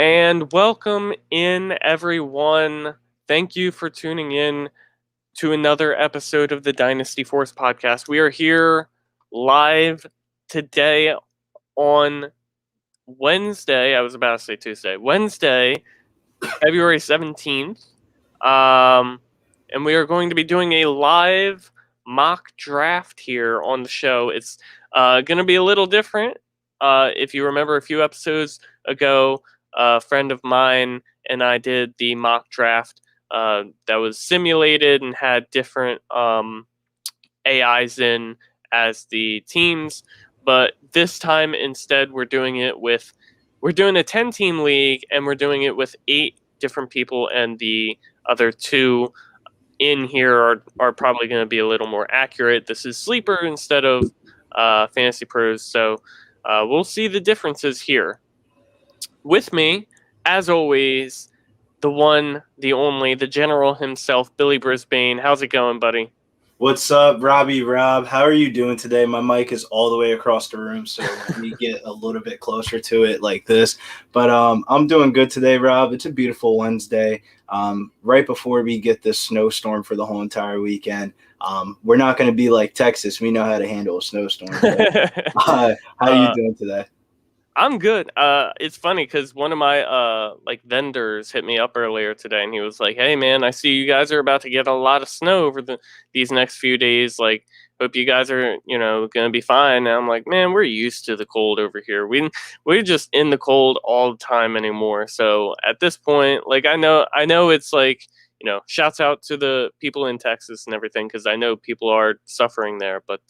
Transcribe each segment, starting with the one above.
And welcome in, everyone. Thank you for tuning in to another episode of the Dynasty Force podcast. We are here live today on Wednesday. I was about to say Tuesday. Wednesday, February 17th. And we are going to be doing a live mock draft here on the show. It's going to be a little different. If you remember a few episodes ago, a friend of mine and I did the mock draft that was simulated and had different AIs in as the teams. But this time, instead, we're doing a 10-team league, and we're doing it with 8 different people, and the other 2 in here are probably going to be a little more accurate. This is Sleeper instead of Fantasy Pros, so we'll see the differences here. With me, as always, the one, the only, the general himself, Billy Brisbane. How's it going, buddy? What's up, Robbie Rob? How are you doing today? My mic is all the way across the room, so let me get a little bit closer to it like this. But I'm doing good today, Rob. It's a beautiful Wednesday. Right before we get this snowstorm for the whole entire weekend. We're not going to be like Texas. We know how to handle a snowstorm. How are you doing today? I'm good. It's funny because one of my vendors hit me up earlier today, and he was like, "Hey, man, I see you guys are about to get a lot of snow over these next few days. Like, hope you guys are, gonna be fine." And I'm like, "Man, we're used to the cold over here. We're just in the cold all the time anymore." So at this point, like, I know it's like, shouts out to the people in Texas and everything because I know people are suffering there. But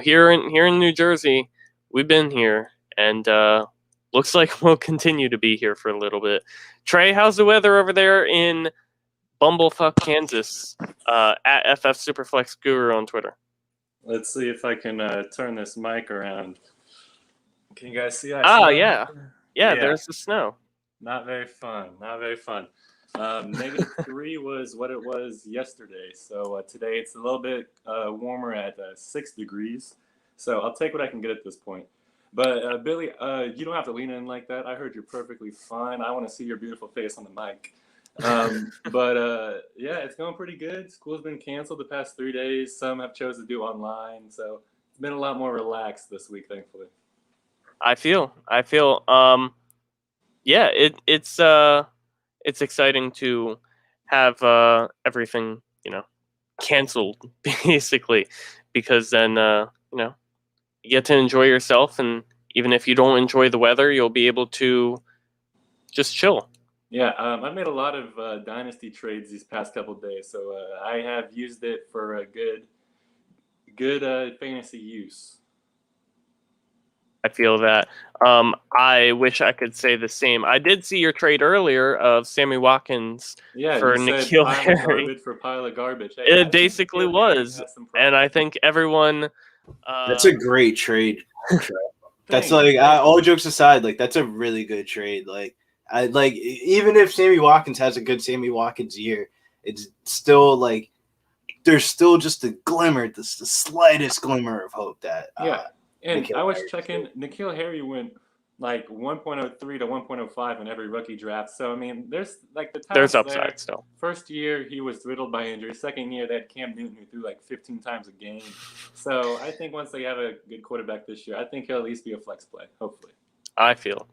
here in New Jersey, we've been here. And looks like we'll continue to be here for a little bit. Trey, how's the weather over there in Bumblefuck, Kansas? At FF Superflex Guru on Twitter. Let's see if I can turn this mic around. Can you guys see that? Yeah. There's the snow. Not very fun. -3 was what it was yesterday. So today it's a little bit warmer at 6 degrees. So I'll take what I can get at this point. But Billy, you don't have to lean in like that. I heard you're perfectly fine. I want to see your beautiful face on the mic. Yeah, it's going pretty good. School's been canceled the past 3 days. Some have chosen to do online, so it's been a lot more relaxed this week, thankfully. I feel. Yeah, it's exciting to have everything canceled basically, because then you get to enjoy yourself, and even if you don't enjoy the weather, you'll be able to just chill. Yeah, I've made a lot of Dynasty trades these past couple of days, so I have used it for a good fantasy use. I feel that. I wish I could say the same. I did see your trade earlier of Sammy Watkins for N'Keal Harry. Garbage for pile of garbage. Hey, it basically was, and I think everyone. That's a great trade. That's like all jokes aside, like that's a really good trade. Like I like even if Sammy Watkins has a good Sammy Watkins year, it's still like there's still just a glimmer, the slightest glimmer of hope that And I was checking, N'Keal Harry went like 1.03 to 1.05 in every rookie draft. So, I mean, there's like there's upside still. First year, he was riddled by injury. Second year, they had Cam Newton who threw like 15 times a game. So, I think once they have a good quarterback this year, I think he'll at least be a flex play, hopefully. I feel.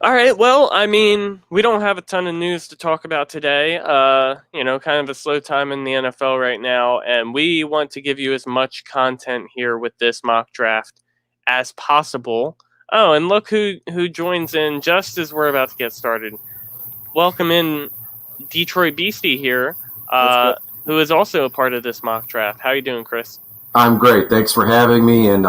All right, well, I mean, we don't have a ton of news to talk about today. Kind of a slow time in the NFL right now, and we want to give you as much content here with this mock draft as possible. Oh, and look who joins in just as we're about to get started. Welcome in Detroit Beastie here, who is also a part of this mock draft. How are you doing, Chris? I'm great. Thanks for having me. And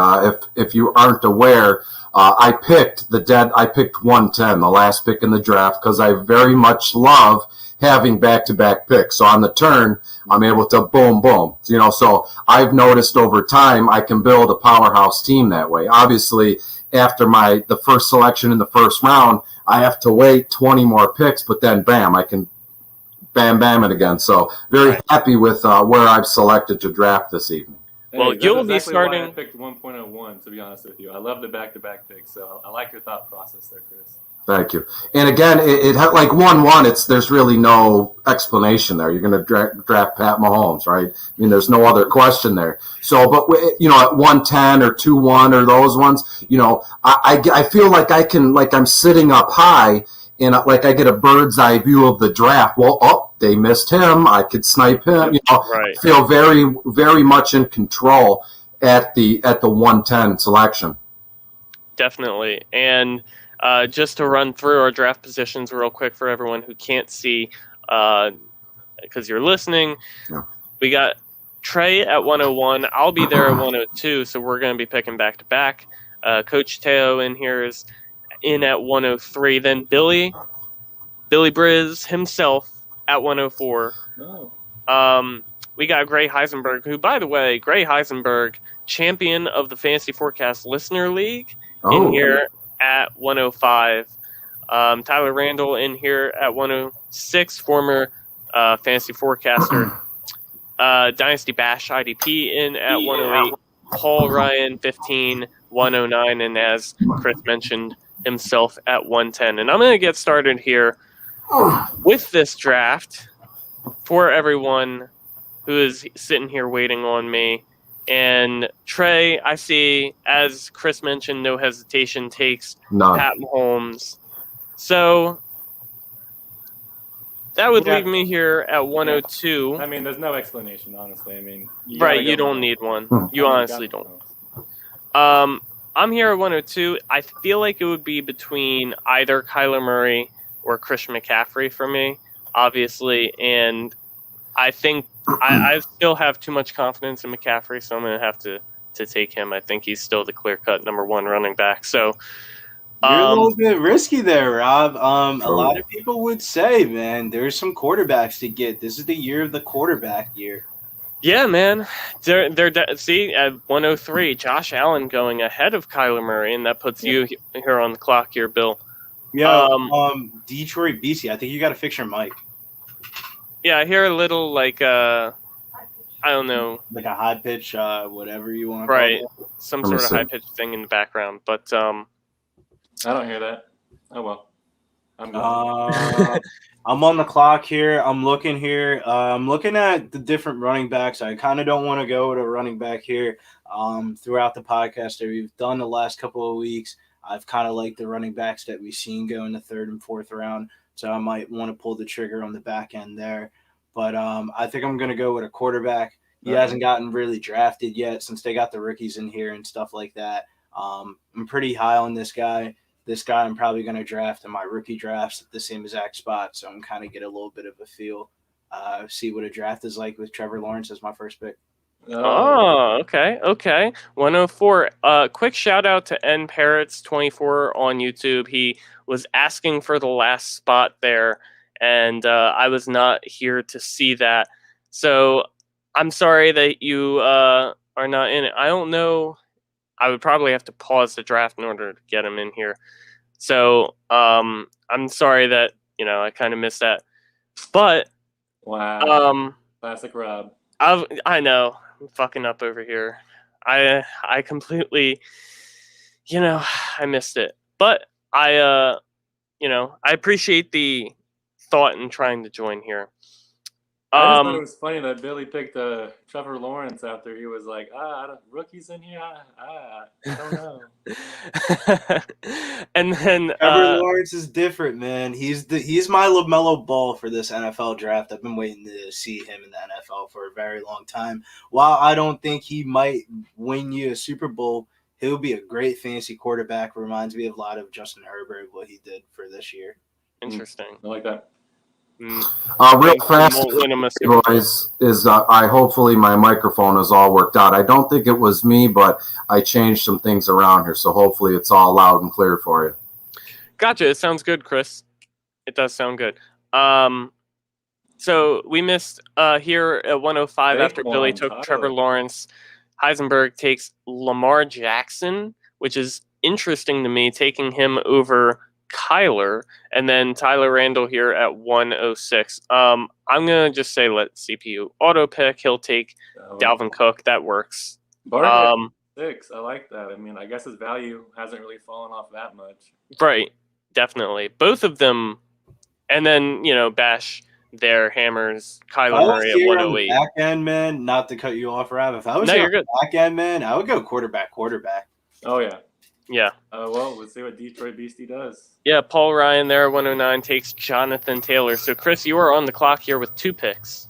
if you aren't aware, I picked 110, the last pick in the draft, because I very much love having back-to-back picks. So on the turn, I'm able to boom, boom. So I've noticed over time I can build a powerhouse team that way. Obviously, after the first selection in the first round, I have to wait 20 more picks, but then bam, I can bam it again. So very happy with where I've selected to draft this evening. Well, you'll be starting. Why I picked 1.01, to be honest with you. I love the back-to-back picks, so I like your thought process there, Chris. Thank you. And again, it had like 1-1. There's really no explanation there. You're going to draft Pat Mahomes, right? I mean, there's no other question there. So, but at 110 or 2-1 or those ones, I feel like I'm sitting up high and like I get a bird's eye view of the draft. Well, they missed him. I could snipe him. Right. I feel very, very much in control at the 110 selection. Definitely. And just to run through our draft positions real quick for everyone who can't see, because you're listening, we got Trey at 101. I'll be there at 102, so we're going to be picking back to back. Coach Teo in here is in at 103. Then Billy Briz himself at 104. Oh. We got Gray Heisenberg, who, by the way, Gray Heisenberg, champion of the Fantasy Forecast Listener League, in here at 105. Tyler Randall in here at 106, former fantasy forecaster. Dynasty Bash IDP in at 108. Paul Ryan 15, 109, and as Chris mentioned himself at 110. And I'm going to get started here with this draft for everyone who is sitting here waiting on me. And Trey, I see, as Chris mentioned, no hesitation, takes Pat Mahomes. So that would leave me here at 102. I mean, there's no explanation, honestly. I mean, you don't need one. You honestly don't. I'm here at 102. I feel like it would be between either Kyler Murray or Christian McCaffrey for me, obviously. And I think I still have too much confidence in McCaffrey, so I'm going to have to take him. I think he's still the clear-cut number one running back. So you're a little bit risky there, Rob. A lot of people would say, man, there's some quarterbacks to get. This is the year of the quarterback year. Yeah, man. See, at 103, Josh Allen going ahead of Kyler Murray, and that puts you here on the clock here, Bill. Yeah, Detroit BC. I think you got to fix your mic. Yeah, I hear a little like I don't know, like a high pitch, whatever you want. Right, some sort of high pitch thing in the background. But I don't hear that. Oh well, I'm on the clock here. I'm looking here. I'm looking at the different running backs. I kind of don't want to go to running back here. Throughout the podcast that we've done the last couple of weeks, I've kind of liked the running backs that we've seen go in the third and fourth round. So I might want to pull the trigger on the back end there. But I think I'm going to go with a quarterback. He hasn't gotten really drafted yet since they got the rookies in here and stuff like that. I'm pretty high on this guy. This guy I'm probably going to draft in my rookie drafts at the same exact spot. So I'm kind of get a little bit of a feel, see what a draft is like with Trevor Lawrence as my first pick. Oh, okay. 104. Quick shout out to N Parrots 24 on YouTube. He was asking for the last spot there, and I was not here to see that. So I'm sorry that you are not in it. I don't know. I would probably have to pause the draft in order to get him in here. So I'm sorry that I kind of missed that. But wow, classic Rob. I know. I'm fucking up over here. I completely, I missed it. But I appreciate the thought in trying to join here. I just thought it was funny that Billy picked Trevor Lawrence after he was like, rookies in here? I don't know. And then Trevor Lawrence is different, man. He's my LaMelo Ball for this NFL draft. I've been waiting to see him in the NFL for a very long time. While I don't think he might win you a Super Bowl, he'll be a great fantasy quarterback. Reminds me a lot of Justin Herbert, what he did for this year. Interesting. I like that. Real fast, boys, is I hopefully my microphone is all worked out. I don't think it was me, but I changed some things around here, so hopefully it's all loud and clear for you. Gotcha. It sounds good, Chris. It does sound good. So we missed here at 105 after Billy took Trevor Lawrence. Heisenberg takes Lamar Jackson, which is interesting to me, taking him over Kyler, and then Tyler Randall here at 106. I'm gonna just say let CPU auto pick. He'll take Dalvin Cook. That works. 6. I like that. I mean, I guess his value hasn't really fallen off that much. Right. Definitely. Both of them. And then, Bash there hammers If Kyler I was Murray at here on the 108. back end, man, not to cut you off, Rob. If I was No, here you're on good. the back end, man, I would go quarterback. Oh yeah. Yeah. Well, let's see what Detroit Beastie does. Yeah, Paul Ryan there, 109, takes Jonathan Taylor. So, Chris, you are on the clock here with 2 picks.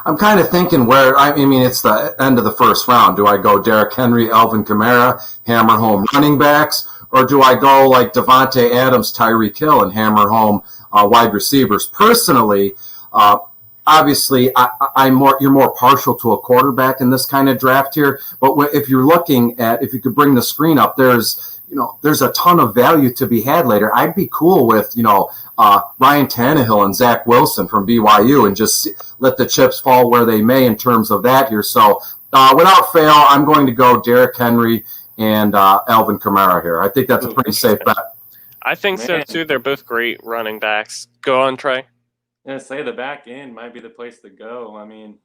I'm kind of thinking it's the end of the first round. Do I go Derrick Henry, Alvin Kamara, hammer home running backs, or do I go like Devontae Adams, Tyreek Hill, and hammer home wide receivers? Personally, obviously, you're more partial to a quarterback in this kind of draft here. But if you're looking at, if you could bring the screen up, there's a ton of value to be had later. I'd be cool with, Ryan Tannehill and Zach Wilson from BYU and just let the chips fall where they may in terms of that here. So without fail, I'm going to go Derrick Henry and Alvin Kamara here. I think that's a pretty safe bet. I think so, too. They're both great running backs. Go on, Trey. Yeah, say the back end might be the place to go. I mean,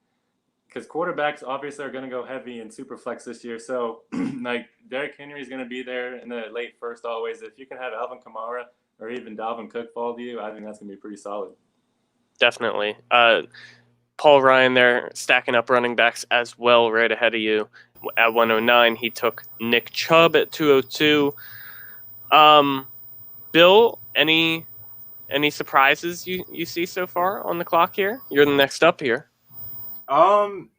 because quarterbacks obviously are going to go heavy in super flex this year. So, like, Derrick Henry is going to be there in the late first always. If you can have Alvin Kamara or even Dalvin Cook fall to you, I think that's going to be pretty solid. Definitely. Paul Ryan there stacking up running backs as well right ahead of you. At 109, he took Nick Chubb at 202. Bill, any surprises you see so far on the clock here? You're the next up here. I'm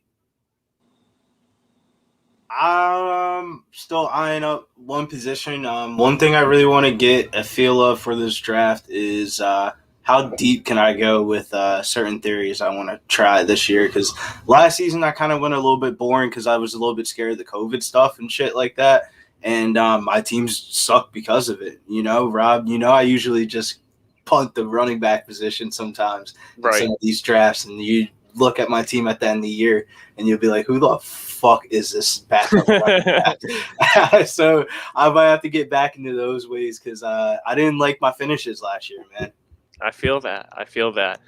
still eyeing up one position. One thing I really want to get a feel of for this draft is how deep can I go with certain theories I want to try this year. Because last season I kind of went a little bit boring because I was a little bit scared of the COVID stuff and shit like that. And my teams suck because of it. Rob, I usually just punt the running back position sometimes in some of these drafts. And you look at my team at the end of the year and you'll be like, who the fuck is this backup running back? So I might have to get back into those ways because I didn't like my finishes last year, man. I feel that.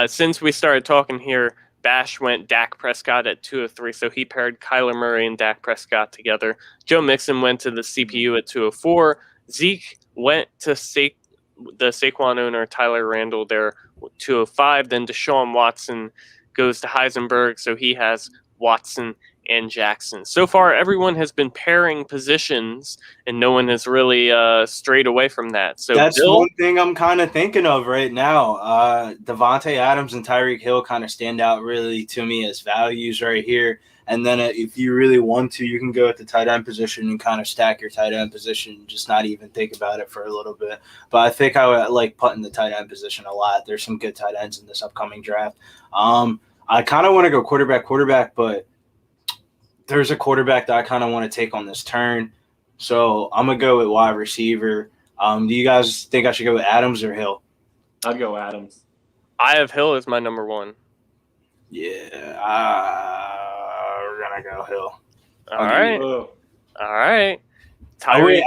Since we started talking here, Bash went Dak Prescott at 203, so he paired Kyler Murray and Dak Prescott together. Joe Mixon went to the CPU at 204. Zeke went to the Saquon owner, Tyler Randall, there, 205. Then Deshaun Watson goes to Heisenberg, so he has Watson and Jackson. So far, everyone has been pairing positions, and no one has really strayed away from that. So that's Bill, one thing I'm kind of thinking of right now. Devontae Adams and Tyreek Hill kind of stand out really to me as values right here. And then if you really want to, you can go at the tight end position and kind of stack your tight end position, just not even think about it for a little bit. But I think I would like putting the tight end position a lot. There's some good tight ends in this upcoming draft. I kind of want to go quarterback, but there's a quarterback that I kind of want to take on this turn. So I'm going to go with wide receiver. Do you guys think I should go with Adams or Hill? I'd go Adams. I have Hill as my number one. Yeah, we're going to go Hill. All right. I went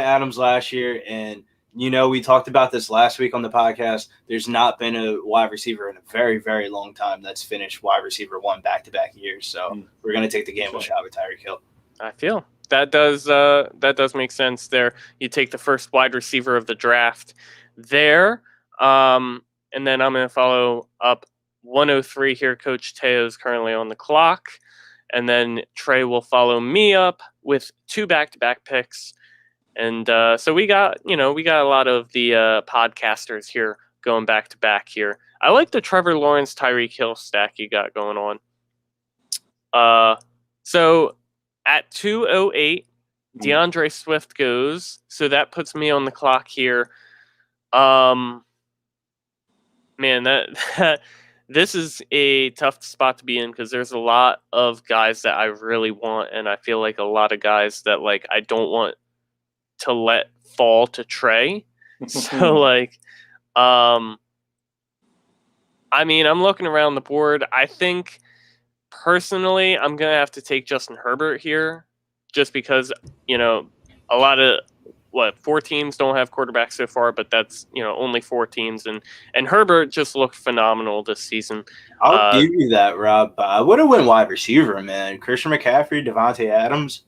Adams last year, and we talked about this last week on the podcast. There's not been a wide receiver in a very, very long time that's finished wide receiver one back-to-back years. So we're going to take the gamble shot with Tyreek Hill. I feel that does make sense there. You take the first wide receiver of the draft there, and then I'm going to follow up 103 here. Coach Teo's currently on the clock, and then Trey will follow me up with 2 back-to-back picks. And so we got a lot of the podcasters here going back to back here. I like the Trevor Lawrence, Tyreek Hill stack you got going on. So at 208, DeAndre Swift goes. So that puts me on the clock here. Man, that this is a tough spot to be in because there's a lot of guys that I really want, and I feel like a lot of guys that like I don't want to let fall to Trey. So I'm looking around the board. I think personally I'm gonna have to take Justin Herbert here, just because a lot of 4 teams don't have quarterbacks so far, but that's only 4 teams, and Herbert just looked phenomenal this season. I'll give you that, Rob. I would have went wide receiver, man. Christian McCaffrey, Devontae Adams.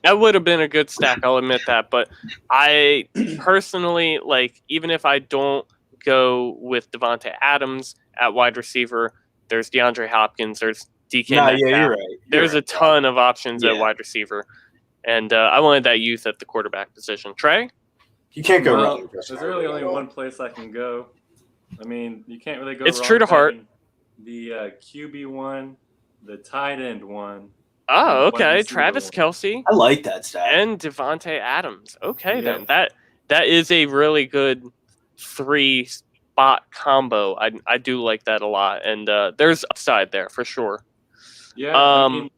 That would have been a good stack, I'll admit that. But I personally, like, even if I don't go with Devontae Adams at wide receiver, there's DeAndre Hopkins, there's DK Nah, Metcalf. yeah, you're right. There's a ton of options at Yeah. wide receiver. And I wanted that youth at the quarterback position. Trey? You can't go Well, wrong. there's really only one place I can go. I mean, you can't really go It's wrong true to heart. having the QB one, the tight end one. Oh, and wide okay. receiver Travis one. Kelce I like that stack. and Devontae Adams. Okay, Yep. then. That is a really good 3-spot combo. I do like that a lot. And there's upside there for sure. Yeah, I mean,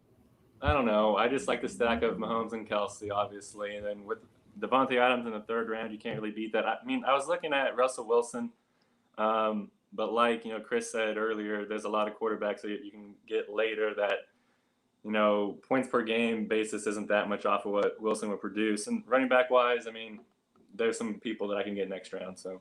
I don't know. I just like the stack of Mahomes and Kelsey, obviously, and then with Devontae Adams in the third round, you can't really beat that. I mean, I was looking at Russell Wilson, but like Chris said earlier, there's a lot of quarterbacks that you can get later that points per game basis isn't that much off of what Wilson would produce. And running back wise, I mean, there's some people that I can get next round. So.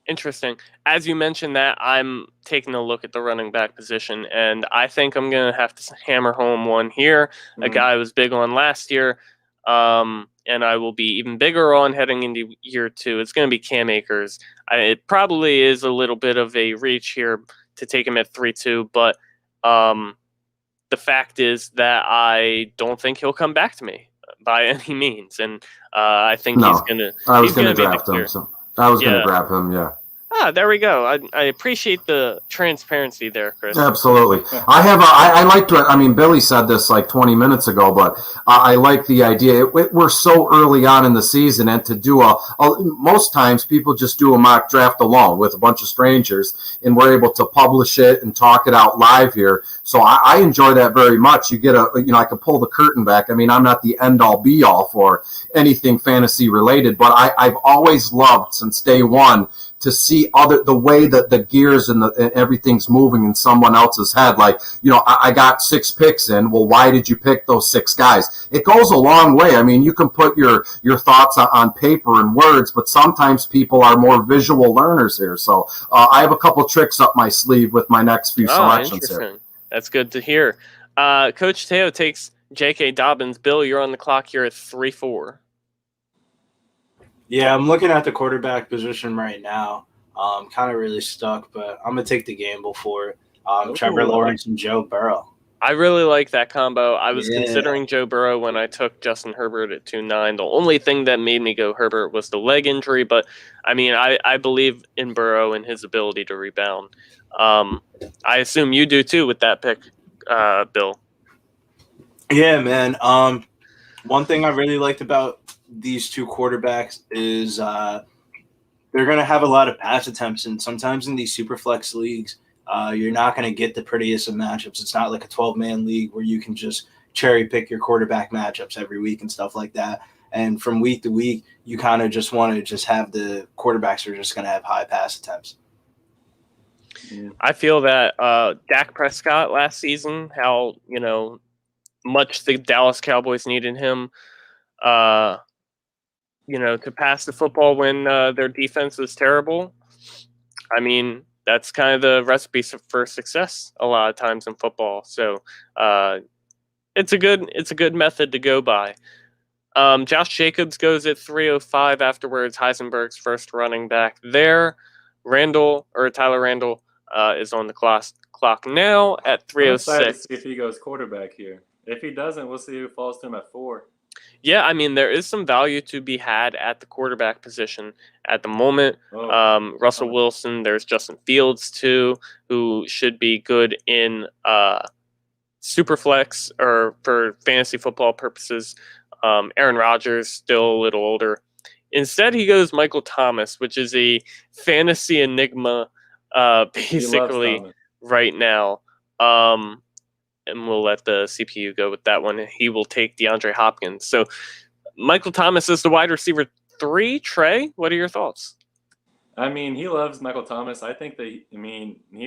Interesting. As you mentioned that, I'm taking a look at the running back position, and I think I'm going to have to hammer home one here. A guy I was big on last year, and I will be even bigger on heading into year 2. It's going to be Cam Akers. It probably is a little bit of a reach here to take him at 3-2, but the fact is that I don't think he'll come back to me by any means, and I think he's going to. I was going to draft him. So I was going to grab him. Yeah. Ah, there we go. I appreciate the transparency there, Chris. Absolutely. I like to, I mean, Billy said this like 20 minutes ago, but I like the idea. We're so early on in the season, and to do most times people just do a mock draft alone with a bunch of strangers, and we're able to publish it and talk it out live here. So I enjoy that very much. You get I can pull the curtain back. I mean, I'm not the end all be all for anything fantasy related, but I've always loved since day one to see the way that the gears and everything's moving in someone else's head. Like, I got 6 picks in. Well, why did you pick those 6 guys? It goes a long way. I mean, you can put your thoughts on paper and words, but sometimes people are more visual learners here. So I have a couple tricks up my sleeve with my next few selections here. That's good to hear. Coach Teo takes J.K. Dobbins. Bill, you're on the clock here at 3-4. Yeah, I'm looking at the quarterback position right now. Kind of really stuck, but I'm going to take the gamble for it. Trevor Lawrence and Joe Burrow. I really like that combo. I was considering Joe Burrow when I took Justin Herbert at 2-9. The only thing that made me go Herbert was the leg injury, but I mean, I believe in Burrow and his ability to rebound. I assume you do too with that pick, Bill. Yeah, man. One thing I really liked about these 2 quarterbacks is they're going to have a lot of pass attempts, and sometimes in these super flex leagues, you're not going to get the prettiest of matchups. It's not like a 12-man league where you can just cherry pick your quarterback matchups every week and stuff like that. And from week to week, you kind of just want to just have the quarterbacks are just going to have high pass attempts. I feel that Dak Prescott last season, how much the Dallas Cowboys needed him. To pass the football when their defense was terrible. I mean, that's kind of the recipe for success a lot of times in football. So it's a good method to go by. Josh Jacobs goes at 305 afterwards. Heisenberg's first running back there. Tyler Randall is on the clock now at 306. I'm excited to see if he goes quarterback here. If he doesn't, we'll see who falls to him at 4. Yeah, I mean, there is some value to be had at the quarterback position at the moment. Russell Wilson, there's Justin Fields, too, who should be good in Superflex or for fantasy football purposes. Aaron Rodgers, still a little older. Instead, he goes Michael Thomas, which is a fantasy enigma basically right now. And we'll let the CPU go with that one. He will take DeAndre Hopkins. So Michael Thomas is the wide receiver 3. Trey, what are your thoughts? I mean, he loves Michael Thomas. I think he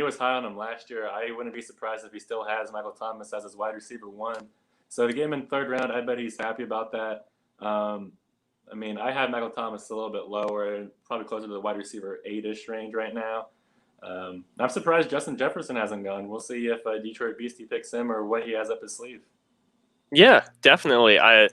was high on him last year. I wouldn't be surprised if he still has Michael Thomas as his wide receiver 1. So to get him in 3rd round, I bet he's happy about that. I mean, I have Michael Thomas a little bit lower, probably closer to the wide receiver 8-ish range right now. I'm surprised Justin Jefferson hasn't gone. We'll see if Detroit Beastie picks him or what he has up his sleeve. Yeah, definitely. Uh,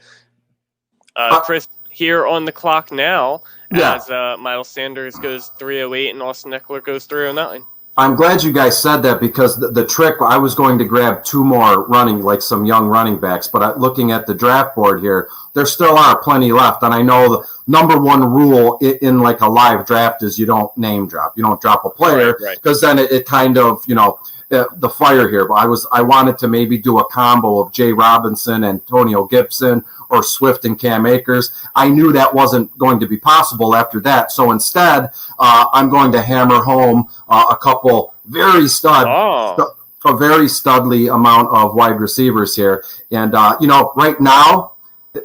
Chris, here on the clock now, Yeah. as Miles Sanders goes 308 and Austin Eckler goes 309. I'm glad you guys said that because the trick, I was going to grab two more running, like some young running backs, but looking at the draft board here, there still are plenty left. And I know the number one rule in like a live draft is you don't name drop. You don't drop a player because then it kind of, the fire here. But I wanted to maybe do a combo of Jay Robinson, Antonio Gibson, or Swift and Cam Akers. I knew that wasn't going to be possible after that. So instead, I'm going to hammer home a couple very a very studly amount of wide receivers here. And, right now,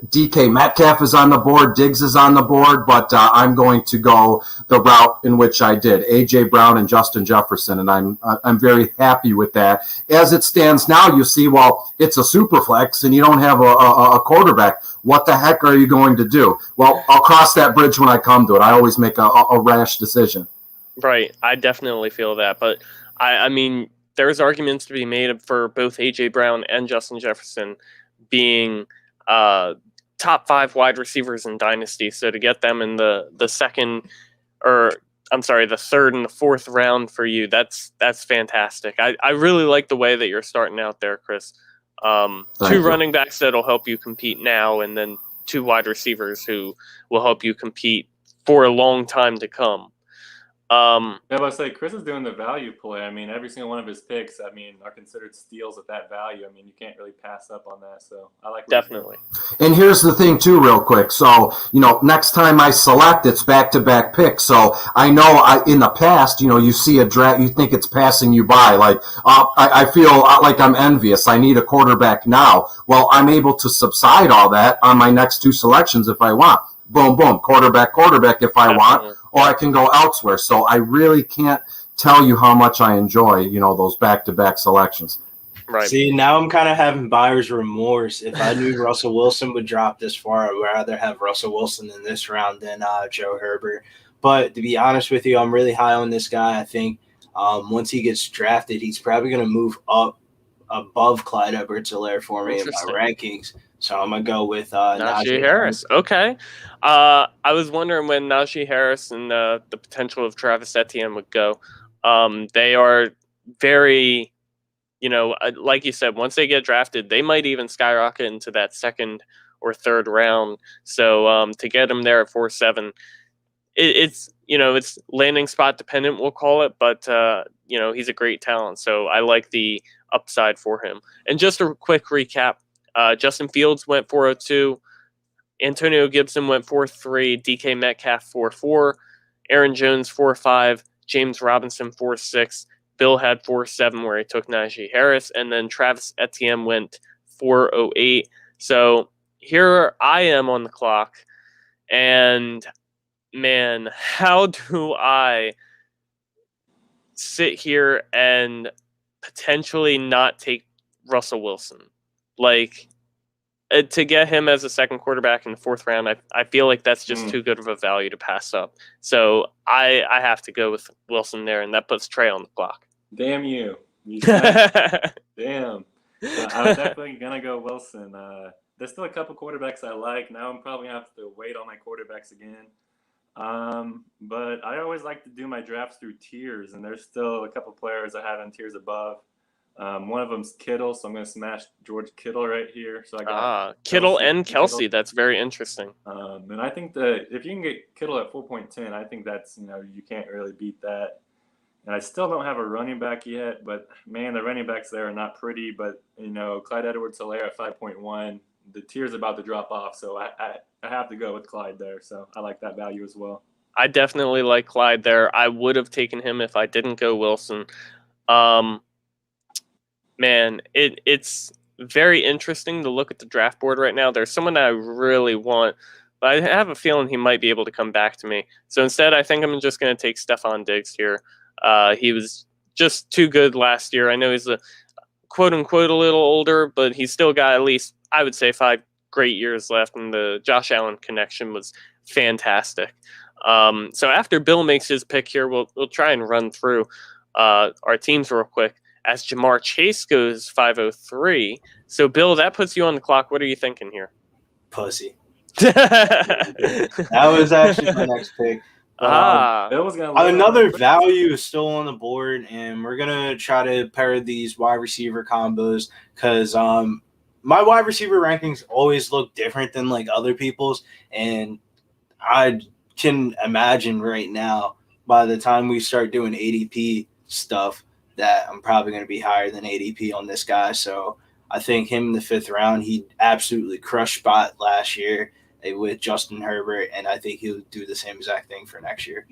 DK Metcalf is on the board, Diggs is on the board, but I'm going to go the route in which I did, A.J. Brown and Justin Jefferson, and I'm very happy with that. As it stands now, you see, well, it's a super flex, and you don't have a quarterback. What the heck are you going to do? Well, I'll cross that bridge when I come to it. I always make a rash decision. Right, I definitely feel that, but I mean, there's arguments to be made for both A.J. Brown and Justin Jefferson being top 5 wide receivers in Dynasty. So to get them in the third and the fourth round for you, that's fantastic. I really like the way that you're starting out there, Chris. Two running backs that'll help you compete now, and then 2 wide receivers who will help you compete for a long time to come. Yeah, but I say Chris is doing the value play. I mean, every single one of his picks, are considered steals at that value. I mean, you can't really pass up on that. So I like definitely. And here's the thing too, real quick. So next time I select, it's back-to-back picks. So I know in the past, you see a draft, you think it's passing you by. Like I feel like I'm envious. I need a quarterback now. Well, I'm able to subside all that on my next 2 selections if I want. Boom, boom, quarterback if I want, or I can go elsewhere. So I really can't tell you how much I enjoy, those back-to-back selections. Right. See, now I'm kind of having buyer's remorse. If I knew Russell Wilson would drop this far, I would rather have Russell Wilson in this round than Joe Herbert. But to be honest with you, I'm really high on this guy. I think once he gets drafted, he's probably going to move up above Clyde Edwards-Helaire for me in my rankings. So I'm going to go with Najee Harris. Okay. I was wondering when Najee Harris and the potential of Travis Etienne would go. They are very, like you said, once they get drafted, they might even skyrocket into that second or third round. So to get him there at 4-7, it's landing spot dependent, we'll call it, but he's a great talent. So I like the upside for him. And just a quick recap. Justin Fields went 402. Antonio Gibson went 4-3. DK Metcalf 4-4. Aaron Jones 4-5. James Robinson 4-6. Bill had 4-7 where he took Najee Harris. And then Travis Etienne went 408. So here I am on the clock. And man, how do I sit here and potentially not take Russell Wilson? Like, to get him as a second quarterback in the 4th round, I feel like that's just too good of a value to pass up. So I have to go with Wilson there, and that puts Trey on the clock. Damn you. Damn. I'm definitely going to go Wilson. There's still a couple quarterbacks I like. Now I'm probably going to have to wait on my quarterbacks again. But I always like to do my drafts through tiers, and there's still a couple players I have in tiers above. One of them's Kittle, so I'm going to smash George Kittle right here. So I got Kittle and Kelsey. That's very interesting. And I think that if you can get Kittle at 4.10, I think that's you can't really beat that. And I still don't have a running back yet, but man, the running backs there are not pretty. But Clyde Edwards-Helaire at 5.1, the tier's about to drop off, so I have to go with Clyde there. So I like that value as well. I definitely like Clyde there. I would have taken him if I didn't go Wilson. Man, it's very interesting to look at the draft board right now. There's someone that I really want, but I have a feeling he might be able to come back to me. So instead, I think I'm just going to take Stephon Diggs here. He was just too good last year. I know he's a quote-unquote a little older, but he's still got at least, I would say, 5 great years left, and the Josh Allen connection was fantastic. So after Bill makes his pick here, we'll try and run through our teams real quick. as Jamar Chase goes 503. So, Bill, that puts you on the clock. What are you thinking here? Pussy. That was actually my next pick. But, Bill was gonna another value is still on the board, and we're gonna try to pair these wide receiver combos because my wide receiver rankings always look different than like other people's, and I can imagine right now by the time we start doing ADP stuff that I'm probably going to be higher than ADP on this guy. So I think him in the 5th round, he absolutely crushed spot last year with Justin Herbert, and I think he'll do the same exact thing for next year.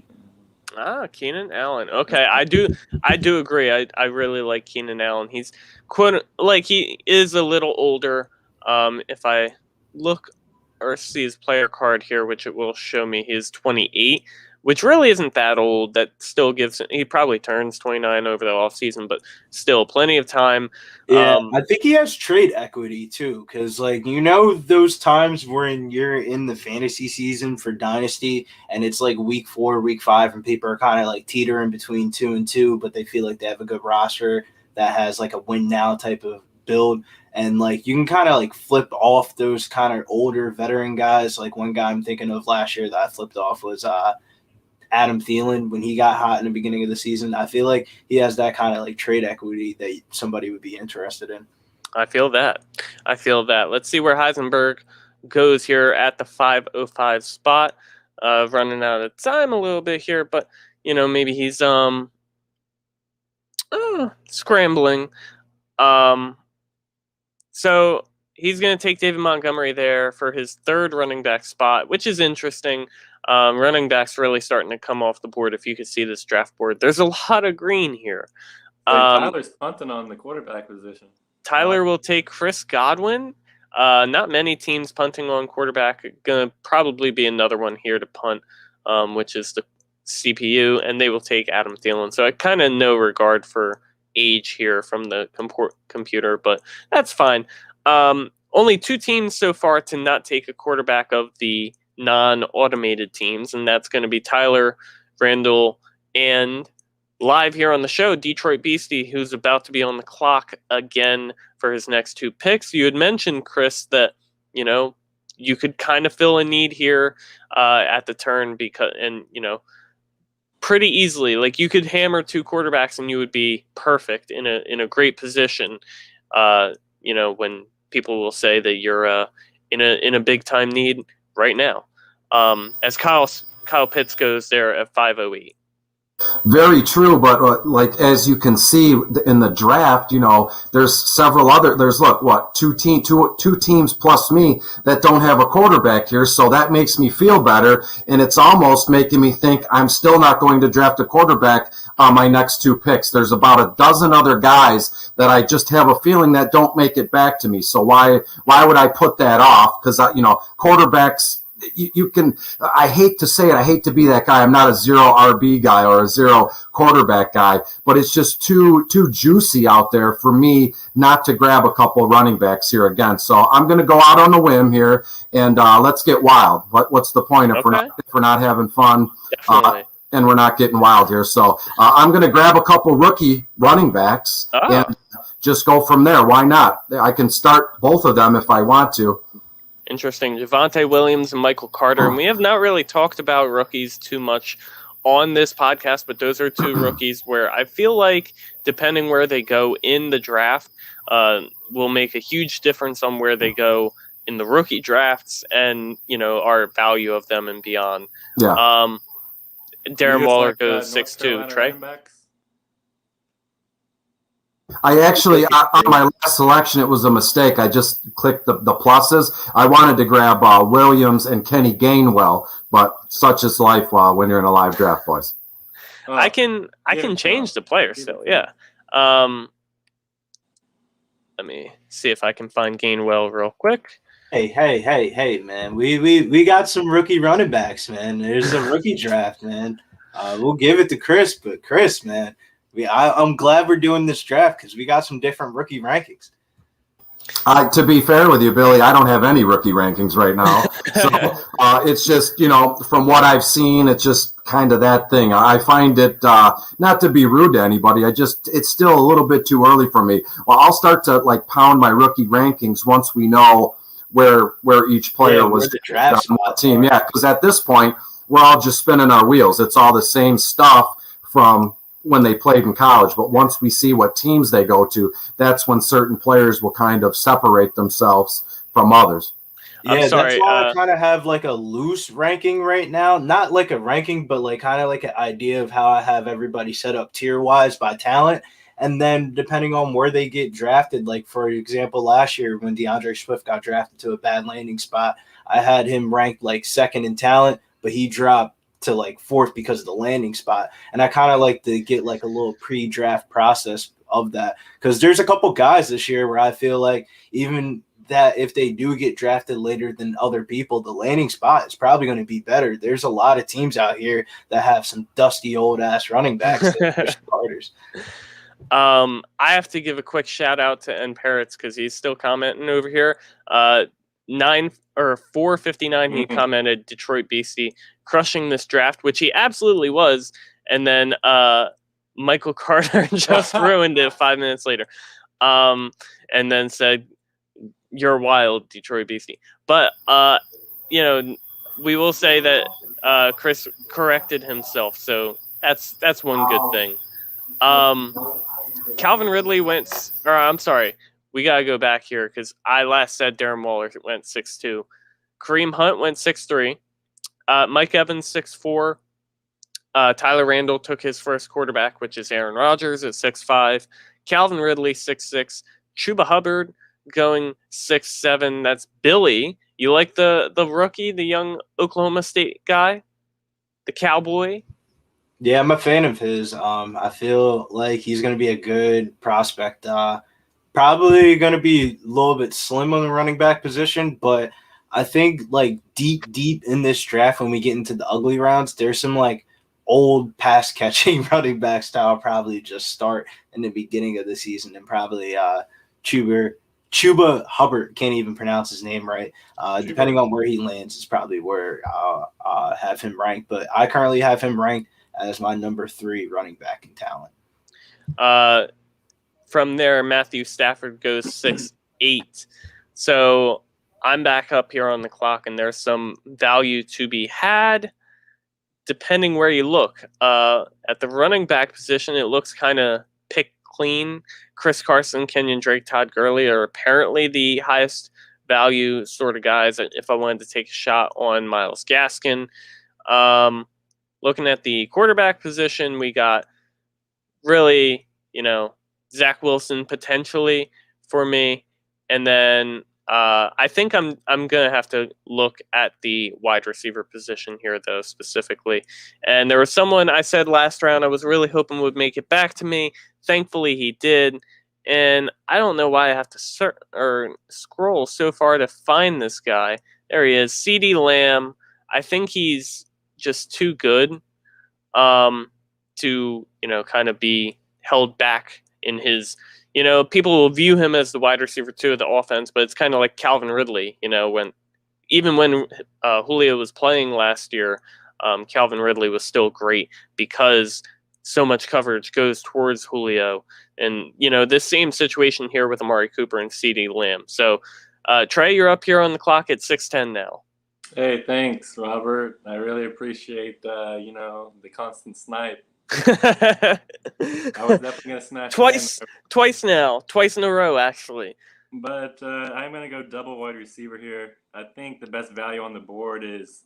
Keenan Allen. Okay, I do agree. I really like Keenan Allen. He's he is a little older. If I look or see his player card here, which it will show me, he's 28, which really isn't that old. That still gives, he probably turns 29 over the offseason, but still plenty of time. Yeah, I think he has trade equity too, because those times when you're in the fantasy season for Dynasty and it's like week 4, week 5, and people are kind of like teetering between 2 and 2, but they feel like they have a good roster that has like a win now type of build. And like you can kind of like flip off those kind of older veteran guys. Like one guy I'm thinking of last year that I flipped off was Adam Thielen when he got hot in the beginning of the season. I feel like he has that kind of like trade equity that somebody would be interested in. I feel that. Let's see where Heisenberg goes here at the 505 spot. Running out of time a little bit here, but maybe he's scrambling. So he's going to take David Montgomery there for his 3rd running back spot, which is interesting. Running backs really starting to come off the board. If you could see this draft board, there's a lot of green here. Tyler's punting on the quarterback position. Tyler will take Chris Godwin. Not many teams punting on quarterback. Going to probably be another one here to punt, which is the CPU, and they will take Adam Thielen. So I kind of no regard for age here from the computer, but that's fine. Only 2 teams so far to not take a quarterback of the non-automated teams, and that's going to be Tyler, Randall, and live here on the show, Detroit Beastie, who's about to be on the clock again for his next 2 picks. You had mentioned, Chris, that you could kind of fill a need here at the turn pretty easily. Like you could hammer 2 quarterbacks and you would be perfect in a great position. When people will say that you're in a big time need right now. As Kyle Pitts goes there at 508. Very true, but like as you can see in the draft, there's several other. There's two teams plus me that don't have a quarterback here, so that makes me feel better, and it's almost making me think I'm still not going to draft a quarterback on my next 2 picks. There's about a dozen other guys that I just have a feeling that don't make it back to me. So why would I put that off? Because quarterbacks. You can. I hate to say it. I hate to be that guy. I'm not a 0 RB guy or a 0 quarterback guy, but it's just too juicy out there for me not to grab a couple running backs here again. So I'm going to go out on a whim here and let's get wild. What's the point if we're not having fun? And we're not getting wild here. So I'm going to grab a couple rookie running backs and just go from there. Why not? I can start both of them if I want to. Interesting. Javonte Williams and Michael Carter. And we have not really talked about rookies too much on this podcast, but those are 2 rookies where I feel like depending where they go in the draft will make a huge difference on where they go in the rookie drafts and, our value of them and beyond. Yeah. Darren Waller goes 6'2", Trey. I actually, on my last selection, it was a mistake. I just clicked the pluses. I wanted to grab Williams and Kenny Gainwell, but such is life when you're in a live draft, boys. I can change the player still, yeah. Let me see if I can find Gainwell real quick. Hey, man. We got some rookie running backs, man. There's a rookie draft, man. We'll give it to Chris, but Chris, man. I'm glad we're doing this draft because we got some different rookie rankings. To be fair with you, Billy, I don't have any rookie rankings right now. So it's just, from what I've seen, it's just kind of that thing. I find it, not to be rude to anybody, it's still a little bit too early for me. Well, I'll start to pound my rookie rankings once we know where each player was the draft on the team. Yeah, because at this point, we're all just spinning our wheels. It's all the same stuff from when they played in college. But once we see what teams they go to, that's when certain players will kind of separate themselves from others. Yeah, that's why I kind of have a loose ranking right now. Not like a ranking, but kind of like an idea of how I have everybody set up tier-wise by talent. And then depending on where they get drafted, for example, last year when DeAndre Swift got drafted to a bad landing spot, I had him ranked second in talent, but he dropped to fourth because of the landing spot. And I kind of like to get a little pre-draft process of that, because there's a couple guys this year where I feel like even that if they do get drafted later than other people, the landing spot is probably going to be better. There's a lot of teams out here that have some dusty old ass running backs that are starters. I have to give a quick shout out to N Parrots because he's still commenting over here. 459, he commented Detroit Beastie crushing this draft, which he absolutely was. And then Michael Carter just ruined it 5 minutes later. And then said, "You're wild, Detroit Beastie." But we will say that Chris corrected himself, so that's one good thing. Calvin Ridley went, or I'm sorry, we got to go back here because I last said Darren Waller went 6'2". Kareem Hunt went 6'3". Mike Evans 6'4". Tyler Randall took his first quarterback, which is Aaron Rodgers at 6'5". Calvin Ridley 6'6". Chuba Hubbard going 6'7". That's Billy. You like the rookie, the young Oklahoma State guy, the Cowboy? Yeah, I'm a fan of his. I feel like he's going to be a good prospect. Probably going to be a little bit slim on the running back position, but I think deep in this draft, when we get into the ugly rounds, there's some old pass catching running backs that I'll probably just start in the beginning of the season, and probably Chuba Hubbard, can't even pronounce his name right. Depending on where he lands is probably where I'll have him ranked, but I currently have him ranked as my number 3 running back in talent. From there, Matthew Stafford goes 6'8". So I'm back up here on the clock, and there's some value to be had depending where you look. At the running back position, it looks kind of picked clean. Chris Carson, Kenyon Drake, Todd Gurley are apparently the highest value sort of guys if I wanted to take a shot on Myles Gaskin. Looking at the quarterback position, we got really, Zach Wilson potentially for me. And then I think I'm going to have to look at the wide receiver position here, though, specifically. And there was someone I said last round I was really hoping would make it back to me. Thankfully, he did. And I don't know why I have to scroll so far to find this guy. There he is, CeeDee Lamb. I think he's just too good to kind of be held back in his, people will view him as the wide receiver 2 of the offense, but it's kind of like Calvin Ridley, when Julio was playing last year, Calvin Ridley was still great because so much coverage goes towards Julio. And, this same situation here with Amari Cooper and CeeDee Lamb. So, Trey, you're up here on the clock at 6'10" now. Hey, thanks, Robert. I really appreciate, the constant snipe. I was definitely going to snatch twice in a row, actually. But I'm going to go double wide receiver here. I think the best value on the board is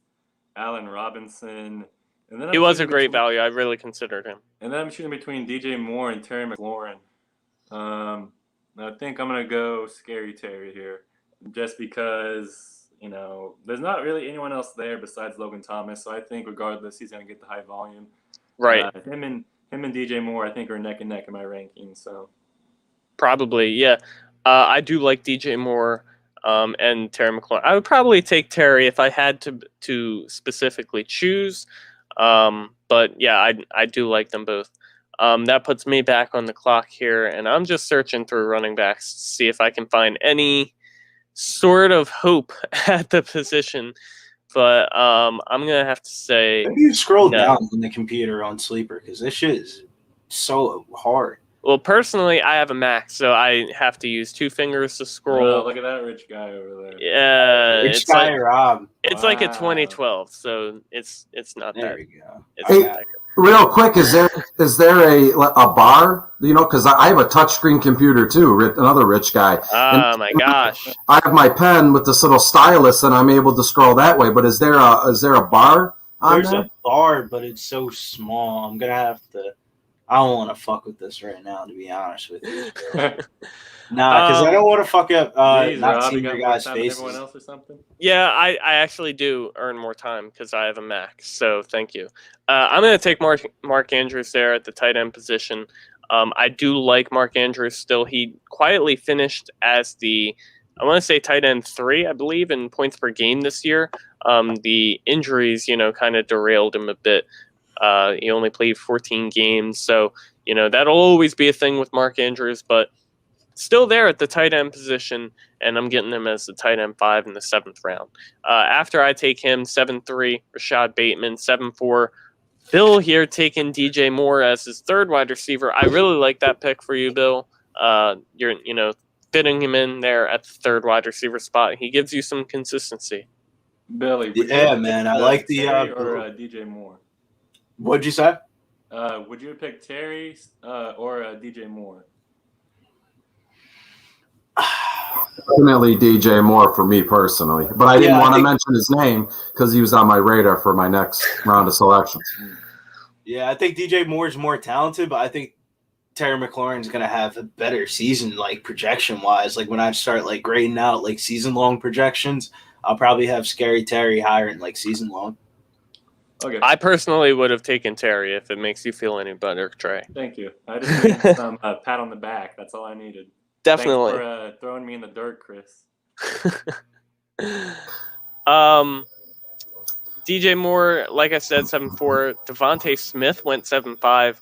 Allen Robinson. And then he was a great value. I really considered him. And then I'm shooting between DJ Moore and Terry McLaurin. I think I'm going to go Scary Terry here just because, there's not really anyone else there besides Logan Thomas. So I think regardless, he's going to get the high volume. Right. Him and DJ Moore, I think, are neck and neck in my ranking. So probably, yeah. I do like DJ Moore and Terry McLaurin. I would probably take Terry if I had to specifically choose. But yeah, I do like them both. That puts me back on the clock here, and I'm just searching through running backs to see if I can find any sort of hope at the position. But I'm going to have to say Maybe you scroll no. down on the computer on Sleeper because this shit is so hard. Well, personally, I have a Mac, so I have to use 2 fingers to scroll. Oh, look at that rich guy over there. Yeah, Rich guy Rob. It's like a Wow. 2012, so it's not There that. we go. It's Hey, not that good. Real quick, is there a bar? You know, because I have a touchscreen computer too. Another rich guy. Oh my gosh! I have my pen with this little stylus, and I'm able to scroll that way. But is there a bar on There's there? a bar, but it's so small. I'm gonna have to. I don't want to fuck with this right now, to be honest with you. Nah, because I don't want to fuck up Jeez, not Rob, seeing you got your more guys' time than faces. everyone else or something? Yeah, I actually do earn more time because I have a Mac. So thank you. I'm going to take Mark Andrews there at the tight end position. I do like Mark Andrews still. He quietly finished as I want to say tight end 3, I believe, in points per game this year. The injuries, kind of derailed him a bit. He only played 14 games, so that'll always be a thing with Mark Andrews, but still there at the tight end position, and I'm getting him as the tight end 5 in the 7th round. After I take him, 7-3, Rashad Bateman, 7-4. Bill here taking DJ Moore as his 3rd wide receiver. I really like that pick for you, Bill. You're fitting him in there at the 3rd wide receiver spot. He gives you some consistency. Billy, would Yeah, you man, pick, I like the Terry or DJ Moore? What'd you say? Would you pick Terry or DJ Moore? Definitely DJ Moore for me personally, but I didn't want to mention his name because he was on my radar for my next round of selections. Yeah, I think DJ Moore is more talented, but I think Terry McLaurin's gonna have a better season, like projection wise. Like when I start like grading out like season long projections, I'll probably have Scary Terry higher in like season long. Okay. I personally would have taken Terry if it makes you feel any better, Trey. Thank you. I just needed some pat on the back. That's all I needed. Definitely. Thanks for throwing me in the dirt, Chris. DJ Moore, like I said, 7-4. Devontae Smith went 7-5.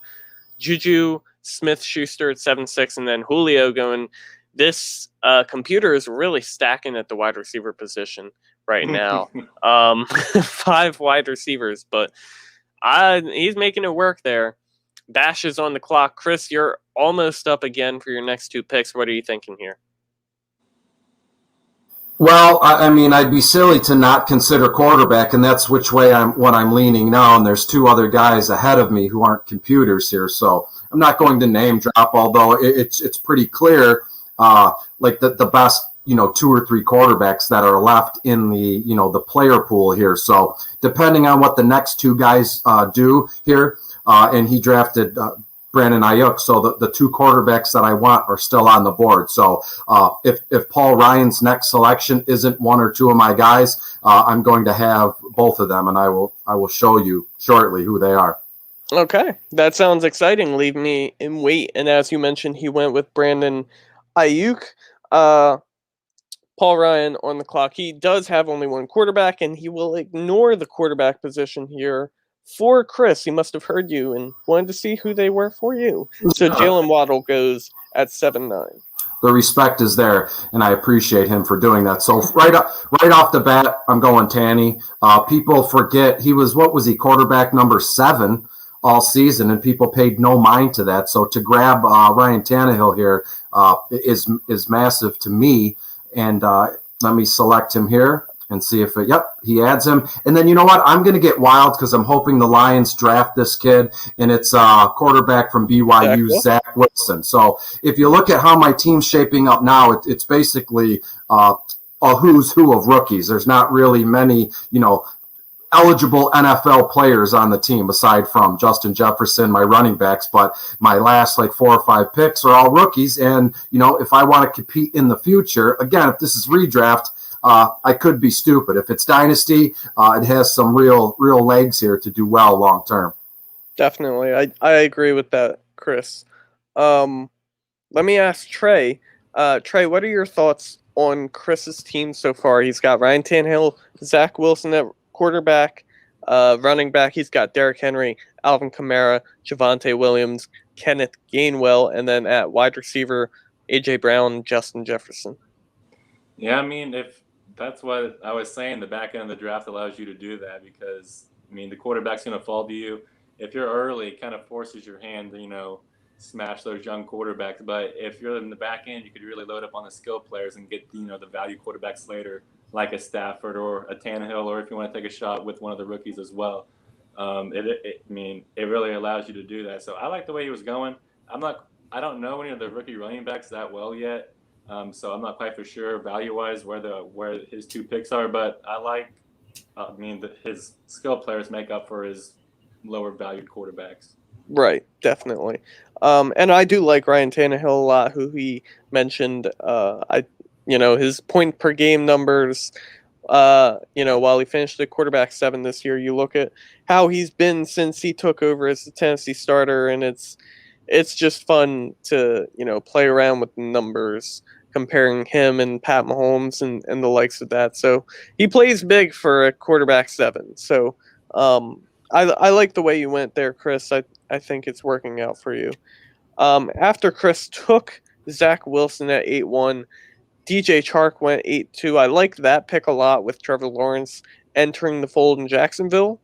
Juju Smith-Schuster at 7-6, and then Julio going. This computer is really stacking at the wide receiver position right now. 5 wide receivers, but he's making it work there. Bash is on the clock. Chris, you're almost up again for your next 2 picks. What are you thinking here? Well, I mean, I'd be silly to not consider quarterback, and that's what I'm leaning now. And there's 2 other guys ahead of me who aren't computers here, so I'm not going to name drop. Although it's pretty clear, like the best 2 or 3 quarterbacks that are left in the the player pool here. So depending on what the next 2 guys do here, and he drafted Brandon Ayuk. So the 2 quarterbacks that I want are still on the board. So if Paul Ryan's next selection isn't 1 or 2 of my guys, I'm going to have both of them, and I will show you shortly who they are. Okay, that sounds exciting. Leave me in wait. And as you mentioned, he went with Brandon Ayuk. Paul Ryan on the clock. He does have only 1 quarterback, and he will ignore the quarterback position here for Chris. He must have heard you and wanted to see who they were for you. So Jalen Waddle goes at 7-9. The respect is there, and I appreciate him for doing that. So right off the bat, I'm going Tanny. People forget what was he, quarterback number 7 all season, and people paid no mind to that. So to grab Ryan Tannehill here is massive to me. And let me select him here and see if he adds him. And then you know what? I'm going to get wild because I'm hoping the Lions draft this kid, and it's quarterback from BYU, Zach Wilson. So if you look at how my team's shaping up now, it's basically a who's who of rookies. There's not really many, eligible NFL players on the team aside from Justin Jefferson, my running backs, but my last 4 or 5 picks are all rookies. And, if I want to compete in the future, again, if this is redraft, I could be stupid. If it's Dynasty, it has some real legs here to do well long term. Definitely. I agree with that, Chris. Let me ask Trey. Trey, what are your thoughts on Chris's team so far? He's got Ryan Tannehill, Zach Wilson at quarterback, running back. He's got Derrick Henry, Alvin Kamara, Javonte Williams, Kenneth Gainwell, and then at wide receiver, A.J. Brown, Justin Jefferson. Yeah, I mean, if that's what I was saying, the back end of the draft allows you to do that because, I mean, the quarterback's going to fall to you. If you're early, it kind of forces your hand to, smash those young quarterbacks. But if you're in the back end, you could really load up on the skill players and get, the value quarterbacks later, like a Stafford or a Tannehill, or if you want to take a shot with one of the rookies as well. It really allows you to do that. So I like the way he was going. I don't know any of the rookie running backs that well yet. So I'm not quite for sure value-wise where his 2 picks are, but I like. His skill players make up for his lower valued quarterbacks. Right, definitely. And I do like Ryan Tannehill a lot, who he mentioned. His point per game numbers. While he finished at quarterback 7 this year, you look at how he's been since he took over as the Tennessee starter, and it's just fun to play around with the numbers, comparing him and Pat Mahomes and the likes of that. So he plays big for a quarterback 7. So I like the way you went there, Chris. I think it's working out for you. After Chris took Zach Wilson at 8-1, DJ Chark went 8-2. I like that pick a lot with Trevor Lawrence entering the fold in Jacksonville.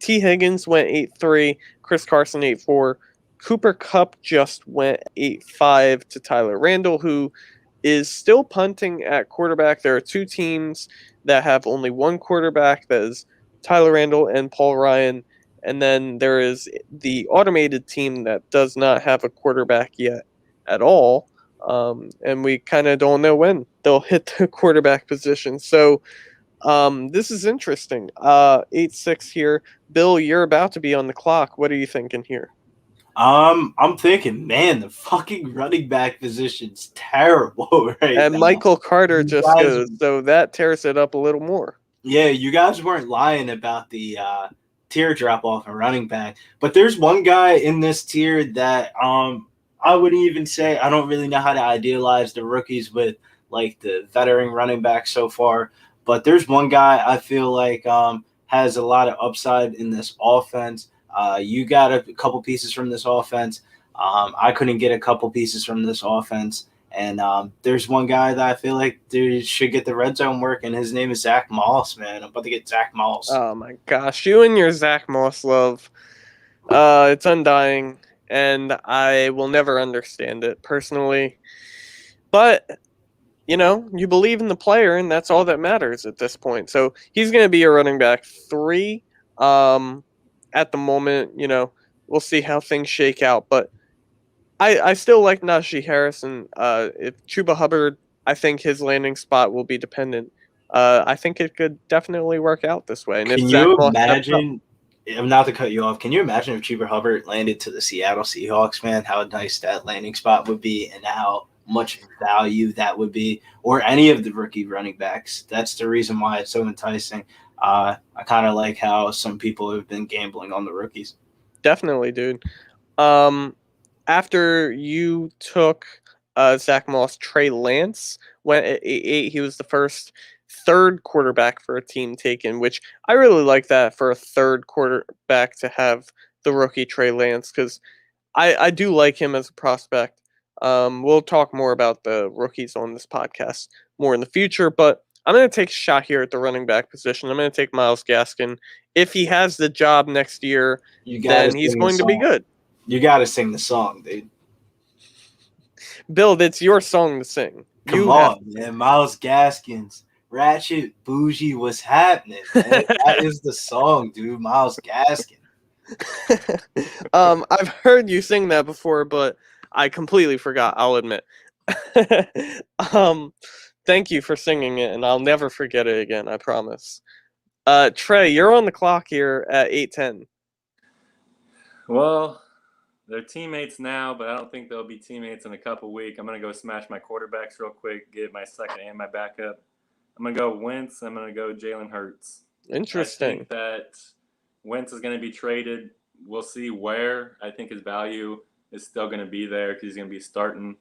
T. Higgins went 8-3. Chris Carson 8-4. Cooper Kupp just went 8-5 to Tyler Randall, who is still punting at quarterback. There are 2 teams that have only one quarterback, that is Tyler Randall and Paul Ryan. And then there is the automated team that does not have a quarterback yet at all. And we kind of don't know when they'll hit the quarterback position. So this is interesting. 8-6 here. Bill, you're about to be on the clock. What are you thinking here? I'm thinking, man, the fucking running back position's terrible right And now. Michael Carter You just guys- goes, so that tears it up a little more. Yeah, you guys weren't lying about the tier drop off in running back, but there's one guy in this tier that I would even say I don't really know how to idealize the rookies with like the veteran running back so far, but there's one guy I feel like has a lot of upside in this offense. You got a couple pieces from this offense. I couldn't get a couple pieces from this offense. And there's one guy that I feel like should get the red zone work, and his name is Zach Moss, man. I'm about to get Zach Moss. Oh my gosh, you and your Zach Moss love. It's undying, and I will never understand it personally. But, you believe in the player, and that's all that matters at this point. So he's going to be a running back 3. At the moment, we'll see how things shake out. But I still like Najee Harris, and if Chuba Hubbard, I think his landing spot will be dependent. I think it could definitely work out this way. And Can if Zach you Moss imagine? I'm not to cut you off. Can you imagine if Chuba Hubbard landed to the Seattle Seahawks, man? How nice that landing spot would be, and how much value that would be, or any of the rookie running backs. That's the reason why it's so enticing. I kind of like how some people have been gambling on the rookies. definitely, dude. After you took Zach Moss, Trey Lance went at 8-8. He was the third quarterback for a team taken, which I really like that for a third quarterback to have the rookie Trey Lance, because I do like him as a prospect. We'll talk more about the rookies on this podcast more in the future, but I'm going to take a shot here at the running back position. I'm going to take Myles Gaskin. If he has the job next year, then he's going to be good. You got to sing the song, dude. Bill, that's your song to sing. Come on, man. Myles Gaskins. Ratchet Bougie, what's happening, man? That is the song, dude. Myles Gaskin. I've heard you sing that before, but I completely forgot, I'll admit. Thank you for singing it, and I'll never forget it again, I promise. Trey, you're on the clock here at 8:10. Well, they're teammates now, but I don't think they'll be teammates in a couple weeks. I'm going to go smash my quarterbacks real quick, get my second and my backup. I'm going to go Wentz. I'm going to go Jalen Hurts. Interesting. I think that Wentz is going to be traded. We'll see where. I think his value is still going to be there because he's going to be starting.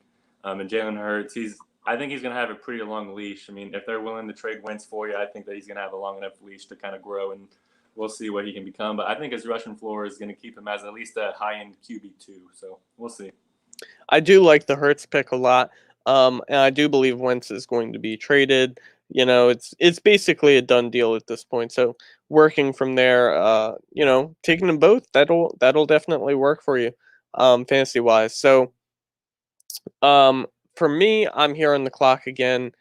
And Jalen Hurts, I think he's going to have a pretty long leash. I mean, if they're willing to trade Wentz for you, I think that he's going to have a long enough leash to kind of grow and we'll see what he can become. But I think his rushing floor is going to keep him as at least a high-end QB2. So we'll see. I do like the Hurts pick a lot, and I do believe Wentz is going to be traded. It's basically a done deal at this point. So working from there, taking them both, that'll definitely work for you, fantasy wise. So, for me, I'm here on the clock again,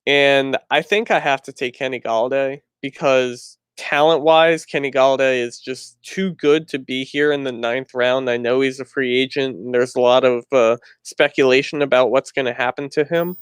and I think I have to take Kenny Galladay because talent-wise, Kenny Galladay is just too good to be here in the 9th round. I know he's a free agent, and there's a lot of speculation about what's going to happen to him.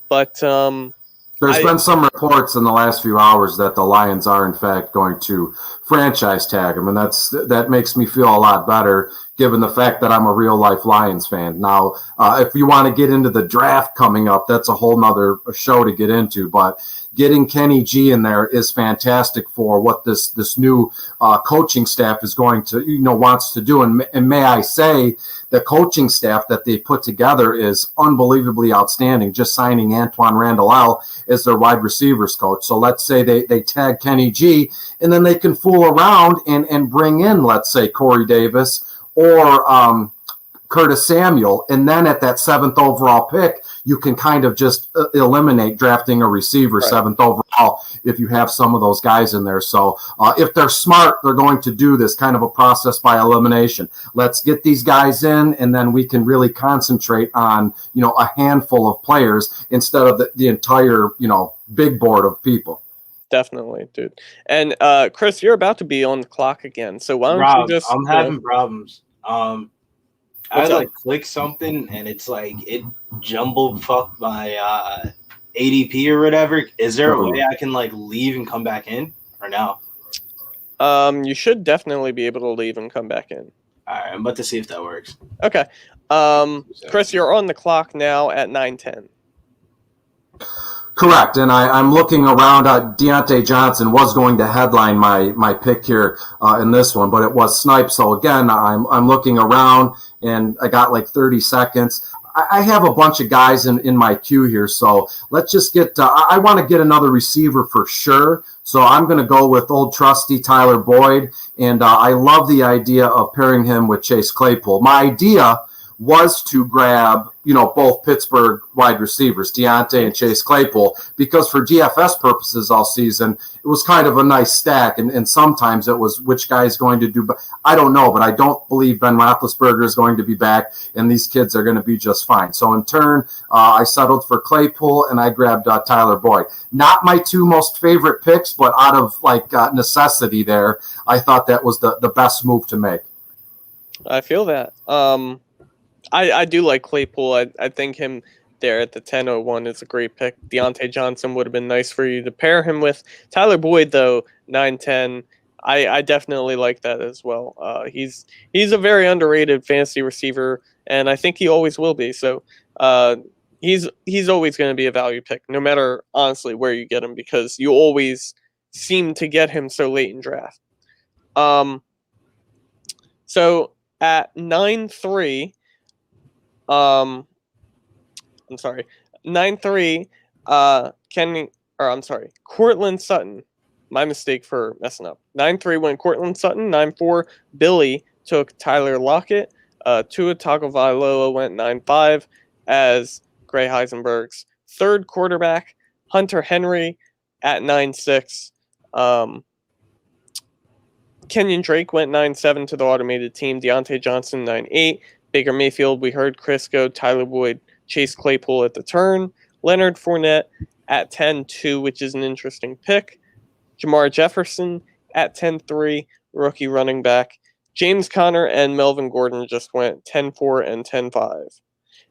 But there's been some reports in the last few hours that the Lions are, in fact, going to franchise tag him, and that makes me feel a lot better, given the fact that I'm a real-life Lions fan. Now, if you want to get into the draft coming up, that's a whole nother show to get into, but getting Kenny G in there is fantastic for what this new coaching staff is going to, wants to do. And may I say, the coaching staff that they put together is unbelievably outstanding, just signing Antoine Randall as their wide receivers coach. So let's say they tag Kenny G, and then they can fool around and bring in, let's say, Corey Davis or Curtis Samuel, and then at that 7th overall pick, you can kind of just eliminate drafting a receiver right. 7th overall if you have some of those guys in there. So if they're smart, they're going to do this kind of a process by elimination. Let's get these guys in, and then we can really concentrate on, a handful of players instead of the entire, big board of people. Definitely, dude. And Chris, you're about to be on the clock again. So why don't you just... I'm having problems. I click something and it's like it jumbled fucked my ADP or whatever. Is there a way I can leave and come back in or no? You should definitely be able to leave and come back in. All right, I'm about to see if that works. Okay. Chris, you're on the clock now at 9:10. Correct, and I'm looking around. Deontay Johnson was going to headline my pick here in this one, but it was Snipe. So again, I'm looking around, and I got 30 seconds. I have a bunch of guys in my queue here, so let's just get. I want to get another receiver for sure, so I'm going to go with old trusty Tyler Boyd, and I love the idea of pairing him with Chase Claypool. My idea was to grab, both Pittsburgh wide receivers, Deontay and Chase Claypool, because for DFS purposes all season, it was kind of a nice stack, and sometimes it was which guy is going to do, but I don't know, but I don't believe Ben Roethlisberger is going to be back, and these kids are going to be just fine. So in turn, I settled for Claypool, and I grabbed Tyler Boyd. Not my two most favorite picks, but out of necessity there, I thought that was the best move to make. I feel that. I do like Claypool. I think him there at the 10:01 is a great pick. Deontay Johnson would have been nice for you to pair him with. Tyler Boyd, though, 9:10, I definitely like that as well. He's a very underrated fantasy receiver, and I think he always will be. So he's always going to be a value pick, no matter, honestly, where you get him, because you always seem to get him so late in draft. So at 9:3... I'm sorry. 9-3, Courtland Sutton. My mistake for messing up. 9-3 went Courtland Sutton. 9-4, Billy took Tyler Lockett. Tua Tagovailoa went 9-5 as Gray Heisenberg's third quarterback. Hunter Henry at 9-6. Kenyon Drake went 9-7 to the automated team. Deontay Johnson 9-8. Baker Mayfield, we heard Chris go. Tyler Boyd, Chase Claypool at the turn. Leonard Fournette at 10-2, which is an interesting pick. Jamar Jefferson at 10-3, rookie running back. James Conner and Melvin Gordon just went 10-4 and 10-5.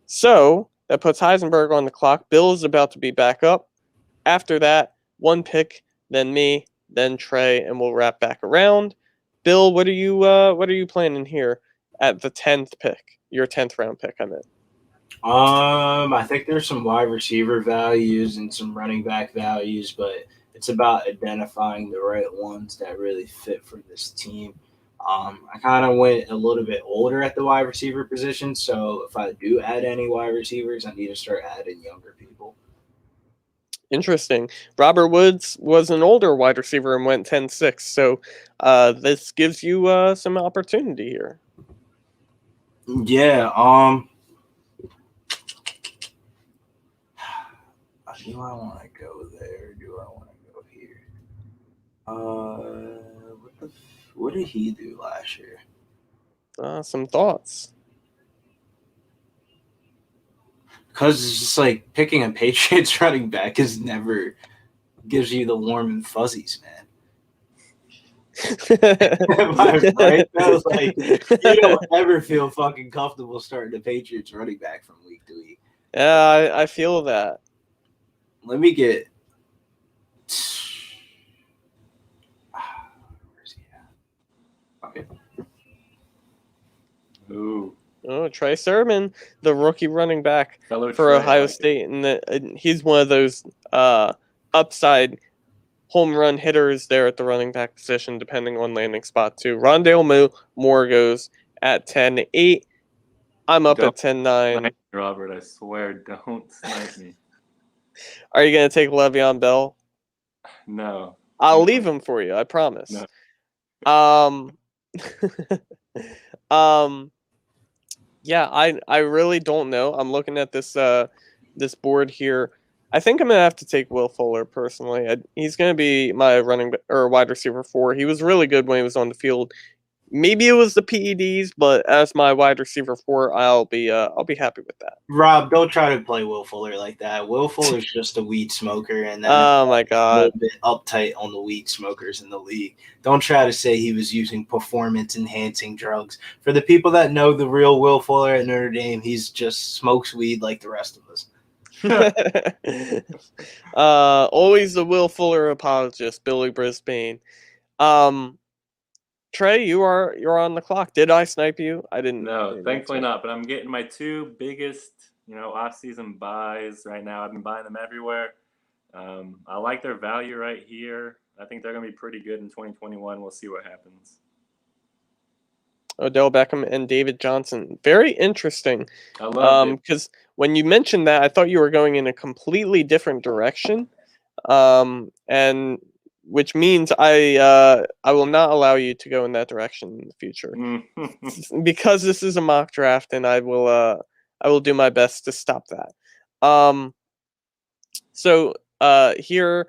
So that puts Heisenberg on the clock. Bill is about to be back up. After that, one pick, then me, then Trey, and we'll wrap back around. Bill, what are you planning here at the 10th pick? Your 10th round pick, I meant. I think there's some wide receiver values and some running back values, but it's about identifying the right ones that really fit for this team. I kind of went a little bit older at the wide receiver position, so if I do add any wide receivers, I need to start adding younger people. Interesting. Robert Woods was an older wide receiver and went 10-6, so this gives you some opportunity here. Yeah. Do I want to go there? Do I want to go here? What did he do last year? Some thoughts. Because it's just like picking a Patriots running back is never gives you the warm and fuzzies, man. Am I right? That was like you don't ever feel fucking comfortable starting the Patriots running back from week to week. Yeah, I feel that. Let me get. Where's he at? Okay. Ooh, Oh, Trey Sermon, the rookie running back fellow for Trey, I Ohio like it. State, and he's one of those upside home run hitters there at the running back position, depending on landing spot too. Rondale Moore goes at 10-8. I'm up Don't at 10-9. Snipe me, Robert, I swear, don't snipe me. Are you gonna take Le'Veon Bell? No. I'll Thank leave you. him for you. I promise. No. Yeah, I really don't know. I'm looking at this board here. I think I'm gonna have to take Will Fuller personally. He's gonna be my or wide receiver 4. He was really good when he was on the field. Maybe it was the PEDs, but as my wide receiver 4, I'll be happy with that. Rob, don't try to play Will Fuller like that. Will Fuller's just a weed smoker, and then Oh my a god. little bit uptight on the weed smokers in the league. Don't try to say he was using performance-enhancing drugs. For the people that know the real Will Fuller at Notre Dame, he's just smokes weed like the rest of us. Always the Will Fuller apologist, Billy Brisbane. Trey, you're on the clock. Did I snipe you? I didn't. No, thankfully not. But I'm getting my 2 biggest, off-season buys right now. I've been buying them everywhere. I like their value right here. I think they're going to be pretty good in 2021. We'll see what happens. Odell Beckham and David Johnson. Very interesting. I love it. Because when you mentioned that, I thought you were going in a completely different direction. And which means I will not allow you to go in that direction in the future. Because this is a mock draft, and I will do my best to stop that. So here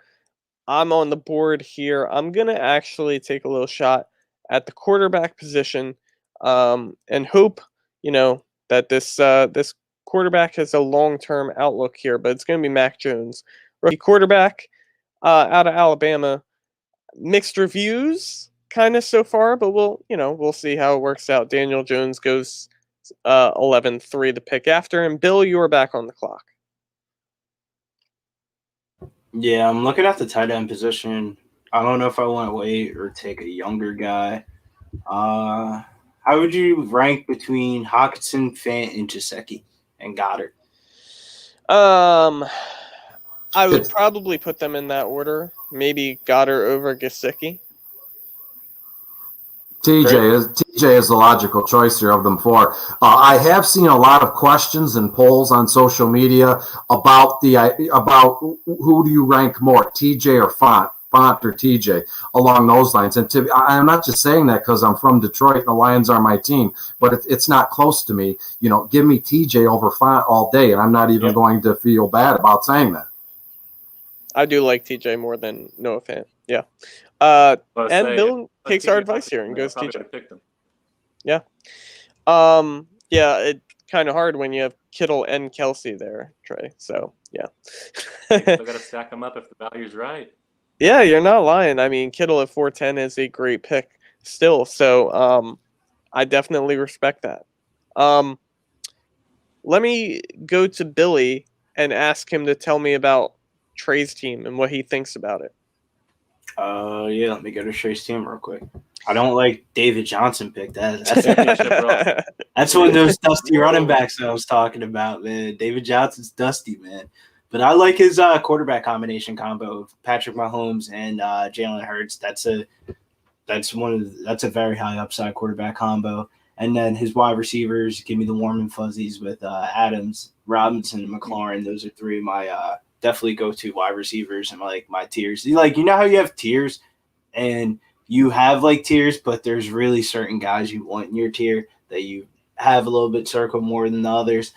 I'm on the board here. I'm gonna actually take a little shot at the quarterback position, and hope that this quarterback has a long-term outlook here. But it's gonna be Mac Jones, rookie quarterback out of Alabama. Mixed reviews kind of so far, but we'll see how it works out. Daniel Jones goes 11-3 the pick after, and Bill, you are back on the clock. Yeah, I'm looking at the tight end position. I don't know if I want to wait or take a younger guy. How would you rank between Hawkinson, Fant, and Gesicki and Goddard? I would probably put them in that order. Maybe Goddard over Gesicki. TJ is the logical choice here of them 4. I have seen a lot of questions and polls on social media about who do you rank more, TJ or Font or TJ, along those lines. And I'm not just saying that because I'm from Detroit and the Lions are my team, but it's not close to me. Give me TJ over Font all day, and I'm not even going to feel bad about saying that. I do like TJ more than Noah Fant. Yeah. And Bill takes our advice here and goes TJ. Yeah. Yeah, it's kind of hard when you have Kittle and Kelsey there, Trey. So, yeah. You still got to stack them up if the value's right. Yeah, you're not lying. I mean, Kittle at 410 is a great pick still. So, I definitely respect that. Let me go to Billy and ask him to tell me about Trey's team and what he thinks about it. Yeah, let me go to Trey's team real quick. I don't like David Johnson pick. That's one of those dusty running backs that I was talking about, man. David Johnson's dusty, man. But I like his quarterback combination combo of Patrick Mahomes and Jalen Hurts. That's a very high upside quarterback combo. And then his wide receivers give me the warm and fuzzies with Adams, Robinson, and McLaurin. Those are 3 of my definitely go-to wide receivers and like my tiers. Like, you know how you have tiers and you have like tiers, but there's really certain guys you want in your tier that you have a little bit circled more than the others.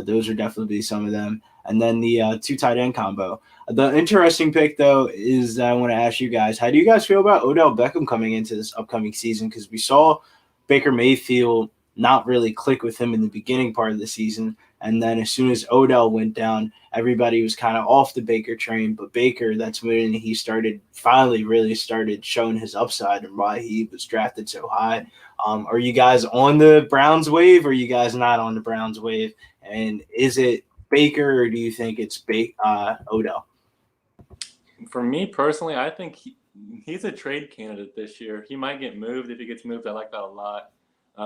Those are definitely some of them. And then the 2 tight end combo. The interesting pick, though, is I want to ask you guys, how do you guys feel about Odell Beckham coming into this upcoming season? Because we saw Baker Mayfield not really click with him in the beginning part of the season. And then as soon as Odell went down, everybody was kind of off the Baker train. But Baker, that's when he finally really started showing his upside and why he was drafted so high. Are you guys on the Browns wave or are you guys not on the Browns wave? And is it Baker or do you think it's Odell? For me personally, I think he's a trade candidate this year. He might get moved. If he gets moved, I like that a lot.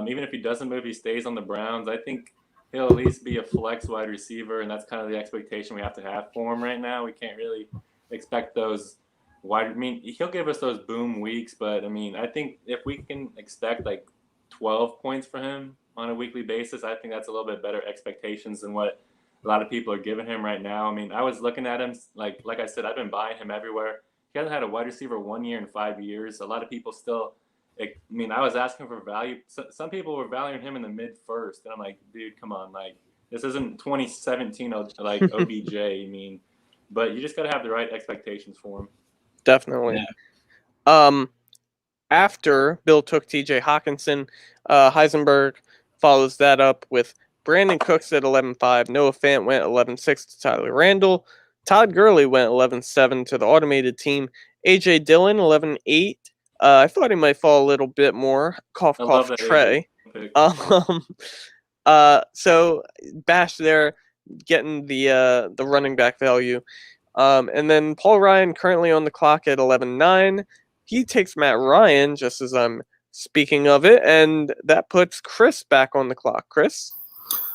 Even if he doesn't move, he stays on the Browns. I think he'll at least be a flex wide receiver, and that's kind of the expectation we have to have for him right now. We can't really expect those wide. I mean, he'll give us those boom weeks, but I mean, I think if we can expect like 12 points for him on a weekly basis, I think that's a little bit better expectations than what a lot of people are giving him right now. I mean, I was looking at him, like I said, I've been buying him everywhere. He hasn't had a wide receiver 1 year in 5 years. A lot of people still, I mean, I was asking for value. Some people were valuing him in the mid first, and I'm like, dude, come on, like this isn't 2017 like OBJ. I mean, but you just got to have the right expectations for him. Definitely. Yeah. After Bill took T.J. Hawkinson, Heisenberg follows that up with Brandon Cooks at 11.5. Noah Fant went 11.6 to Tyler Randall. Todd Gurley went 11.7 to the automated team. A.J. Dillon, 11.8. I thought he might fall a little bit more. Cough, cough, Trey. So Bash there getting the running back value. And then Paul Ryan currently on the clock at 11.9. He takes Matt Ryan just as I'm speaking of it, and that puts Chris back on the clock. Chris?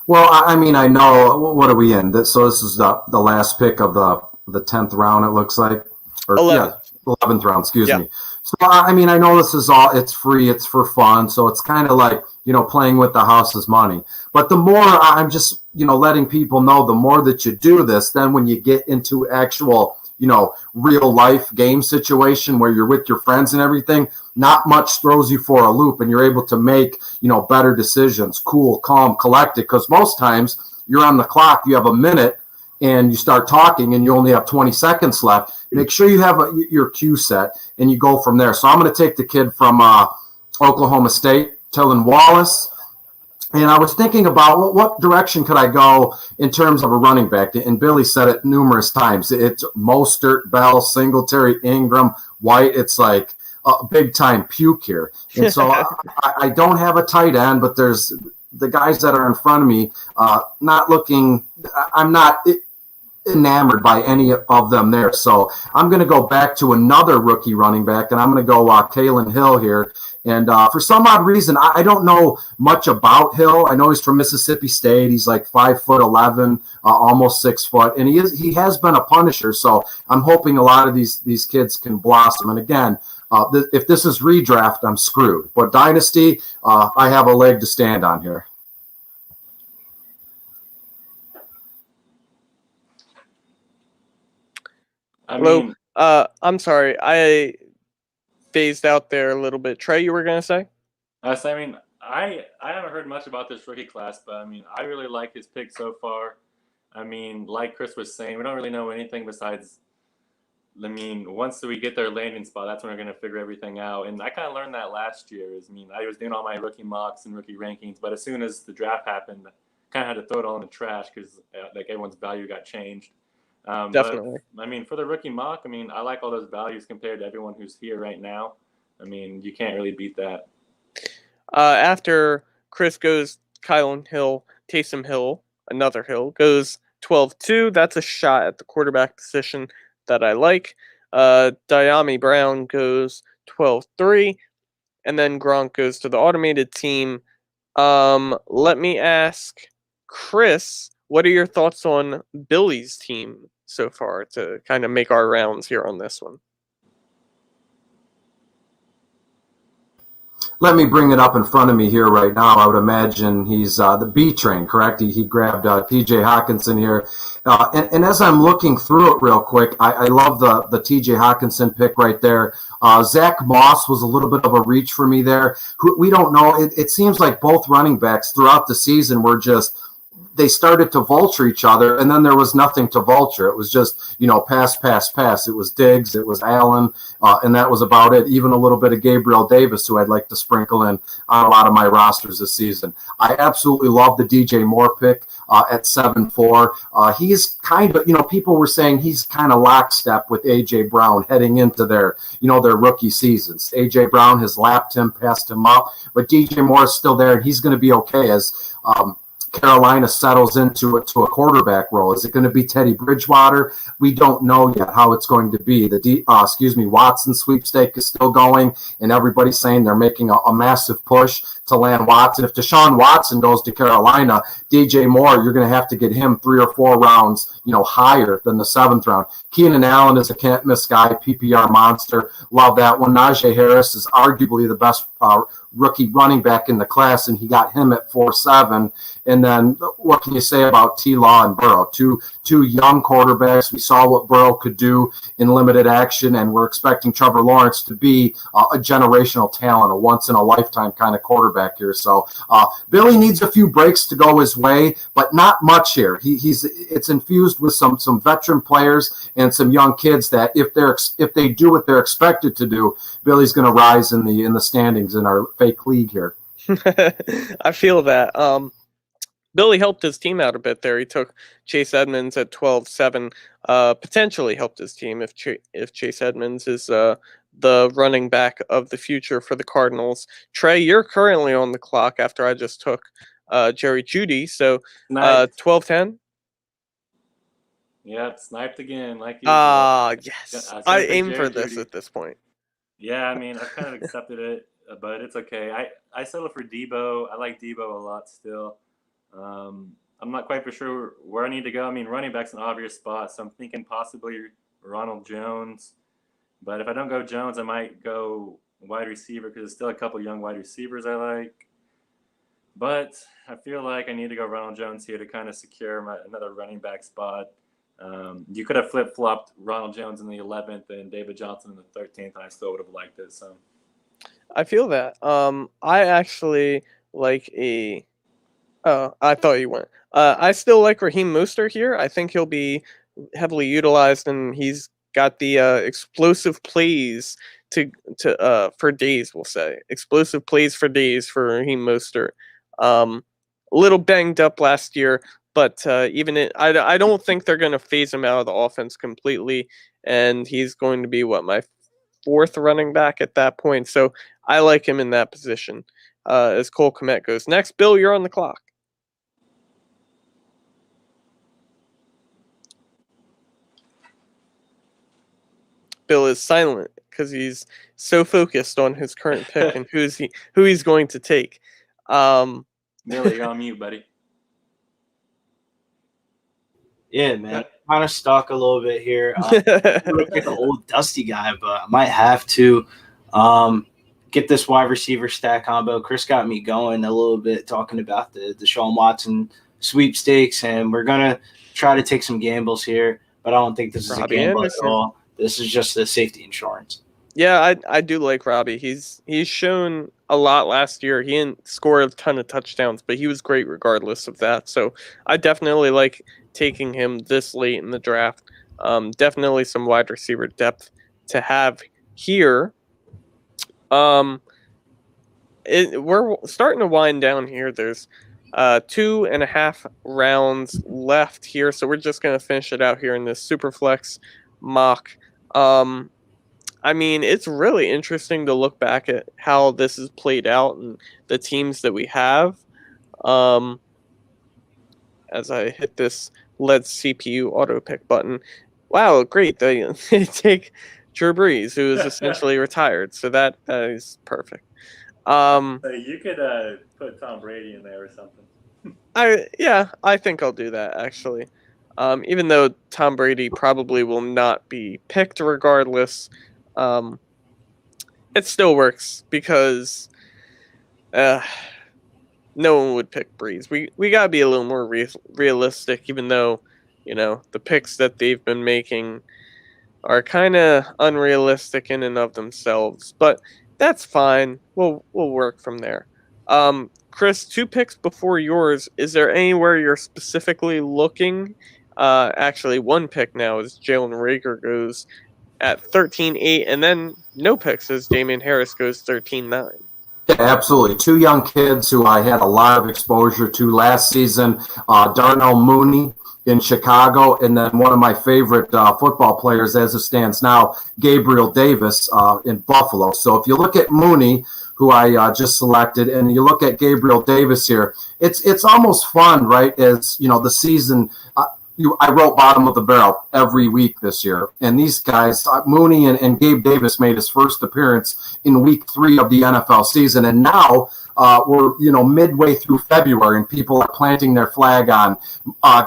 Well, I mean, I know. What are we in? So this is the last pick of the 10th round, it looks like. Or 11th round, excuse me. So, I mean, I know this is it's free, it's for fun, so it's kind of like, playing with the house's money. But the more I'm just, letting people know, the more that you do this, then when you get into actual, real life game situation where you're with your friends and everything, not much throws you for a loop and you're able to make, better decisions, cool, calm, collected. Because most times you're on the clock, you have a minute and you start talking and you only have 20 seconds left. Make sure you have your cue set and you go from there. So I'm going to take the kid from Oklahoma State, Tylan Wallace. And I was thinking about what direction could I go in terms of a running back? And Billy said it numerous times. It's Mostert, Bell, Singletary, Ingram, White. It's like a big-time puke here. And so I don't have a tight end, but there's the guys that are in front of me I'm not enamored by any of them there. So I'm going to go back to another rookie running back, and I'm going to go Kalen Hill here. And for some odd reason, I don't know much about Hill. I know he's from Mississippi State. He's like 5'11", almost 6 foot, and he has been a punisher. So I'm hoping a lot of these kids can blossom. And again, if this is redraft, I'm screwed. But Dynasty, I have a leg to stand on here. I'm sorry. I phased out there a little bit. Trey, you were going to say? I mean, I haven't heard much about this rookie class, but I mean, I really like his pick so far. I mean, like Chris was saying, we don't really know anything besides, I mean, once we get their landing spot, that's when we're going to figure everything out. And I kind of learned that last year. I was doing all my rookie mocks and rookie rankings, but as soon as the draft happened, I kind of had to throw it all in the trash because like everyone's value got changed. Definitely. But, I mean, for the rookie mock, I mean, I like all those values compared to everyone who's here right now. I mean, you can't really beat that. After Chris goes Kylan Hill, Taysom Hill, another Hill, goes 12-2. That's a shot at the quarterback position that I like. Diami Brown goes 12-3. And then Gronk goes to the automated team. Let me ask Chris, what are your thoughts on Billy's team so far to kind of make our rounds here on this one? let me bring it up in front of me here right now. I would imagine he's the B train, correct? He grabbed T.J. Hawkinson here. And as I'm looking through it real quick, I love the T.J. Hawkinson pick right there. Zach Moss was a little bit of a reach for me there. We don't know. It seems like both running backs throughout the season were just – they started to vulture each other, and then there was nothing to vulture. It was just, pass, pass, pass. It was Diggs, it was Allen, and that was about it. Even a little bit of Gabriel Davis, who I'd like to sprinkle in on a lot of my rosters this season. I absolutely love the DJ Moore pick at 7-4. He's kind of, people were saying he's kind of lockstep with A.J. Brown heading into their rookie seasons. A.J. Brown has lapped him, passed him up, but DJ Moore is still there, and he's going to be okay as Carolina settles into a quarterback role. Is it going to be Teddy Bridgewater? We don't know yet how it's going to be. Watson sweepstake is still going, and everybody's saying they're making a massive push to land Watson. If Deshaun Watson goes to Carolina, DJ Moore, you're going to have to get him 3 or 4 rounds, higher than the 7th round. Keenan Allen is a can't-miss guy, PPR monster. Love that one. Najee Harris is arguably the best rookie running back in the class, and he got him at 4.7. And then what can you say about T-Law and Burrow? Two young quarterbacks. We saw what Burrow could do in limited action, and we're expecting Trevor Lawrence to be a generational talent, a once-in-a-lifetime kind of quarterback here. So Billy needs a few breaks to go his way, but not much here. It's infused with some veteran players and some young kids that if they do what they're expected to do, Billy's going to rise in the standings in our fake league here. I feel that. Billy helped his team out a bit there. He took Chase Edmonds at 12-7. Potentially helped his team if Chase Edmonds is the running back of the future for the Cardinals. Trey, you're currently on the clock after I just took Jerry Jeudy. So 12-10. Yep, sniped again, like usual. Yes. I aim for this at this point. Yeah, I mean, I've kind of accepted it, but it's okay. I settle for Debo. I like Debo a lot still. I'm not quite for sure where I need to go. I mean, running back's an obvious spot, so I'm thinking possibly Ronald Jones. But if I don't go Jones, I might go wide receiver because there's still a couple young wide receivers I like. But I feel like I need to go Ronald Jones here to kind of secure another running back spot. You could have flip-flopped Ronald Jones in the 11th and David Johnson in the 13th, and I still would have liked it. So I feel that. I actually like a... Oh, I thought you went. I still like Raheem Mostert here. I think he'll be heavily utilized, and he's got the explosive plays for days. We'll say explosive plays for days for Raheem Mostert. A little banged up last year, but I don't think they're going to phase him out of the offense completely, and he's going to be my 4th running back at that point. So I like him in that position. As Cole Kmet goes next, Bill, you're on the clock. Bill is silent because he's so focused on his current pick and who he's going to take. Billy, you're on mute, buddy. Yeah, man. Kind of stuck a little bit here. I'm like an old dusty guy, but I might have to get this wide receiver stack combo. Chris got me going a little bit talking about the Deshaun Watson sweepstakes, and we're gonna try to take some gambles here. But I don't think this is a gamble at all. This is just the safety insurance. Yeah, I do like Robbie. He's shown a lot last year. He didn't score a ton of touchdowns, but he was great regardless of that. So I definitely like taking him this late in the draft. Definitely some wide receiver depth to have here. We're starting to wind down here. There's 2.5 rounds left here, so we're just going to finish it out here in this Superflex mock. I mean, it's really interesting to look back at how this is played out and the teams that we have. As I hit this LED CPU auto pick button. Wow, great. They take Drew Brees, who is essentially retired. So that is perfect. So you could put Tom Brady in there or something. I think I'll do that, actually. Even though Tom Brady probably will not be picked regardless, it still works because no one would pick Breeze. We gotta be a little more realistic, even though, the picks that they've been making are kind of unrealistic in and of themselves. But that's fine. We'll work from there. Chris, 2 picks before yours. Is there anywhere you're specifically looking? Actually, 1 pick now is Jalen Rager goes at 13-8, and then no picks as Damian Harris goes 13-9. Yeah, absolutely. 2 young kids who I had a lot of exposure to last season, Darnell Mooney in Chicago, and then one of my favorite football players as it stands now, Gabriel Davis in Buffalo. So if you look at Mooney, who I just selected, and you look at Gabriel Davis here, it's almost fun, right? As the season. I wrote bottom of the barrel every week this year. And these guys, Mooney and Gabe Davis made his first appearance in week 3 of the NFL season. And now we're, midway through February and people are planting their flag on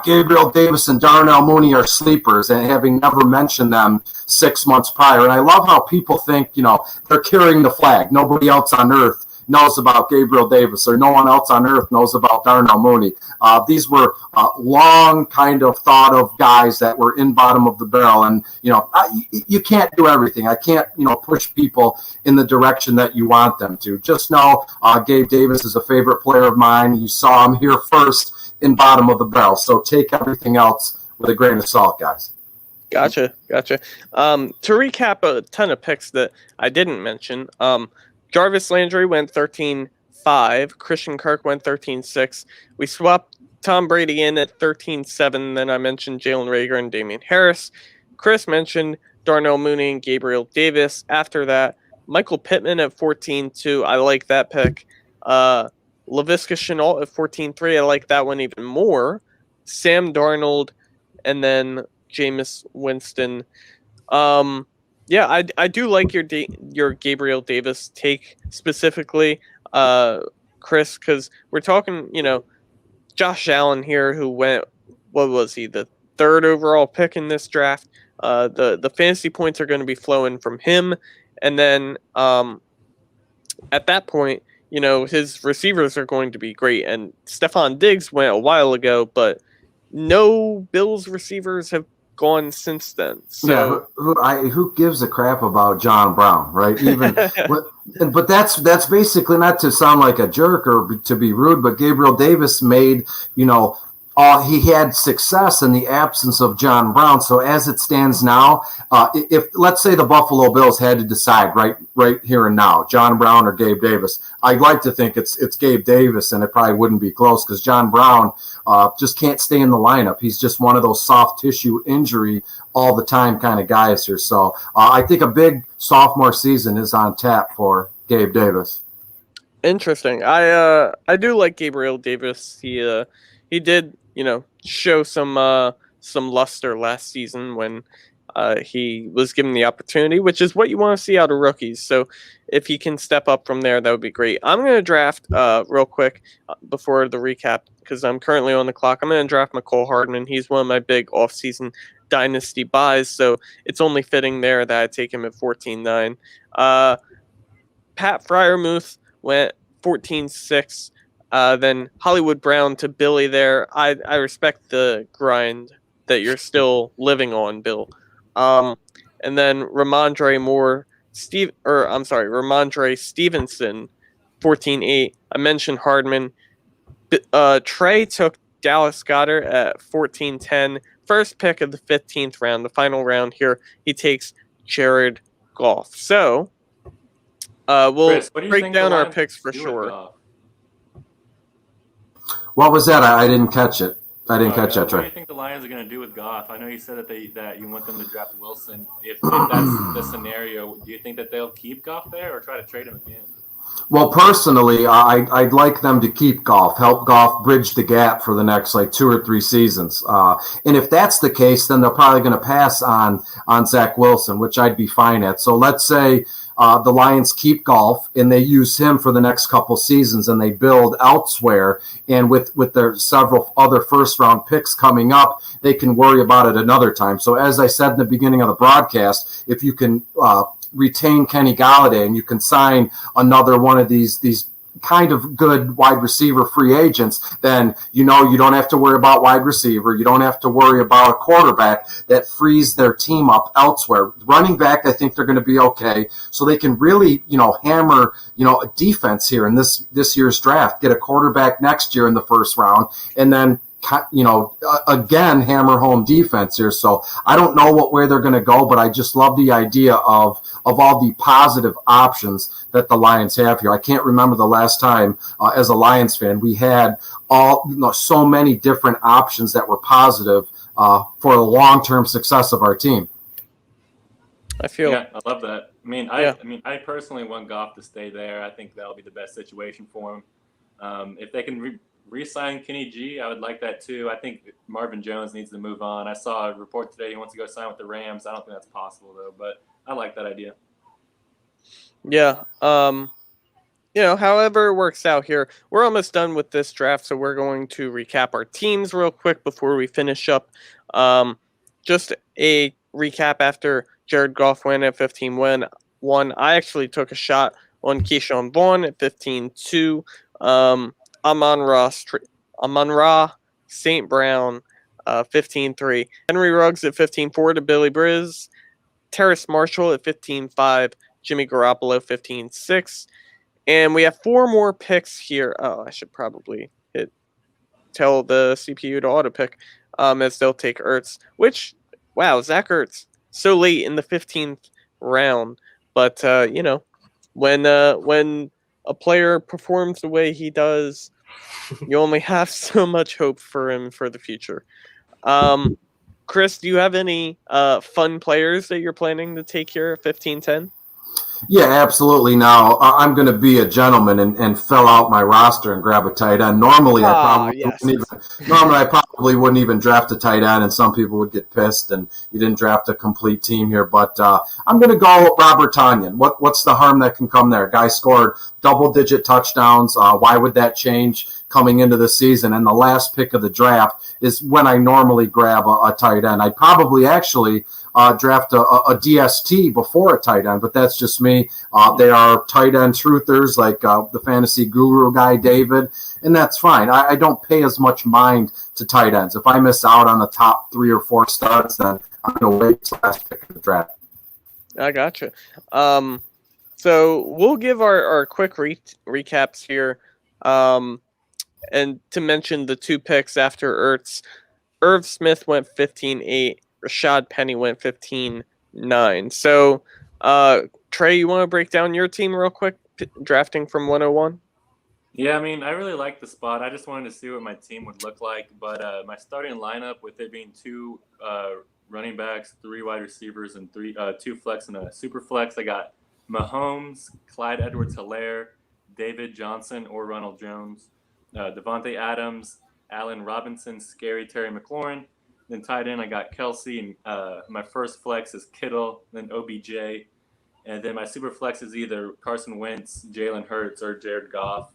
Gabriel Davis and Darnell Mooney are sleepers and having never mentioned them 6 months prior. And I love how people think, they're carrying the flag. Nobody else on earth knows about Gabriel Davis, or no one else on earth knows about Darnell Mooney. These were long kind of thought of guys that were in bottom of the barrel. And, you can't do everything. I can't, push people in the direction that you want them to. Just know Gabe Davis is a favorite player of mine. You saw him here first in bottom of the barrel. So take everything else with a grain of salt, guys. Gotcha. To recap a ton of picks that I didn't mention, Jarvis Landry went 13-5. Christian Kirk went 13-6. We swapped Tom Brady in at 13-7. Then I mentioned Jalen Rager and Damian Harris. Chris mentioned Darnell Mooney and Gabriel Davis. After that, Michael Pittman at 14-2. I like that pick. Laviska Shenault at 14-3. I like that one even more. Sam Darnold, and then Jameis Winston. Yeah, I do like your Gabriel Davis take specifically, Chris, because we're talking, Josh Allen here, who went, what was he, the 3rd overall pick in this draft. The fantasy points are going to be flowing from him, and then at that point, his receivers are going to be great. And Stephon Diggs went a while ago, but no Bills receivers have gone since then. So who gives a crap about John Brown, right? Even but that's basically, not to sound like a jerk or to be rude, but Gabriel Davis made, he had success in the absence of John Brown. So as it stands now, if let's say the Buffalo Bills had to decide right here and now, John Brown or Gabe Davis, I'd like to think it's Gabe Davis, and it probably wouldn't be close because John Brown just can't stay in the lineup. He's just one of those soft tissue injury all the time kind of guys here. So I think a big sophomore season is on tap for Gabe Davis. Interesting. I do like Gabriel Davis. He did, show some luster last season when he was given the opportunity, which is what you want to see out of rookies. So if he can step up from there, that would be great. I'm going to draft real quick before the recap, because I'm currently on the clock. I'm going to draft McCole Hardman. He's one of my big offseason dynasty buys, so it's only fitting there that I take him at 14-9. Pat Freiermuth went 14-6. Then Hollywood Brown to Billy there. I respect the grind that you're still living on, Bill. And then Ramondre Stevenson, 14-8. I mentioned Hardman. Trey took Dallas Goedert at 14-10. First pick of the 15th round, the final round here. He takes Jared Goff. So we'll Chris, break down our picks for sure. What was that? I didn't catch it. I didn't catch that, What do Trey. you think the Lions are going to do with Goff? I know you said that you want them to draft Wilson. If that's the scenario, do you think that they'll keep Goff there or try to trade him again? Well, personally, I'd like them to keep Goff, help Goff bridge the gap for the next 2 or 3 seasons. And if that's the case, then they're probably going to pass on Zach Wilson, which I'd be fine at. So let's say the Lions keep Goff and they use him for the next couple seasons and they build elsewhere. And with their several other first-round picks coming up, they can worry about it another time. So as I said in the beginning of the broadcast, if you can retain Kenny Golladay and you can sign another one of these kind of good wide receiver free agents, then you don't have to worry about wide receiver. You don't have to worry about a quarterback. That frees their team up elsewhere. Running back, I think they're going to be okay. So they can really, hammer, a defense here in this year's draft. Get a quarterback next year in the first round, and then again, hammer home defense here. So I don't know where they're going to go, but I just love the idea of all the positive options that the Lions have here. I can't remember the last time as a Lions fan we had so many different options that were positive for the long-term success of our team. Yeah, I love that. I personally want Goff to stay there. I think that'll be the best situation for him. If they can re-sign Kenny G, I would like that too. I think Marvin Jones needs to move on. I saw a report today he wants to go sign with the Rams. I don't think that's possible though, but I like that idea. Yeah. However it works out here, we're almost done with this draft, so we're going to recap our teams real quick before we finish up. Just a recap after Jared Goff went at 15-1. I actually took a shot on Keyshawn Vaughn at 15-2. Amon-Ra St. Brown, 15-3. Henry Ruggs at 15-4 to Billy Briz. Terrace Marshall at 15-5. Jimmy Garoppolo, 15-6. And we have 4 more picks here. Oh, I should probably tell the CPU to auto pick as they'll take Ertz. Which, wow, Zach Ertz, so late in the 15th round. But, when a player performs the way he does, you only have so much hope for him for the future. Chris, do you have any fun players that you're planning to take here at 15-10? Yeah, absolutely. Now, I'm going to be a gentleman and fill out my roster and grab a tight end. Normally, I probably wouldn't even draft a tight end, and some people would get pissed, and you didn't draft a complete team here. But I'm going to go Robert Tonyan. What's the harm that can come there? Guy scored double-digit touchdowns. Why would that change coming into the season? And the last pick of the draft is when I normally grab a tight end. I probably actually draft a DST before a tight end, but that's just me. They are tight end truthers like the fantasy guru guy, David, and that's fine. I don't pay as much mind to tight ends. If I miss out on the top 3 or 4 starts, then I'm going to wait till last pick of the draft. I gotcha. So we'll give our quick recaps here. And to mention the 2 picks after Ertz, Irv Smith went 15-8. Rashad Penny went 15-9. So, Trey, you want to break down your team real quick, drafting from 101? Yeah, I really like the spot. I just wanted to see what my team would look like. But my starting lineup, with it being 2 running backs, 3 wide receivers, and 2 flex and a super flex, I got Mahomes, Clyde Edwards-Helaire, David Johnson or Ronald Jones, Devontae Adams, Allen Robinson, Scary Terry McLaurin. Then tight end, I got Kelsey, and my first flex is Kittle, then OBJ. And then my super flex is either Carson Wentz, Jalen Hurts, or Jared Goff.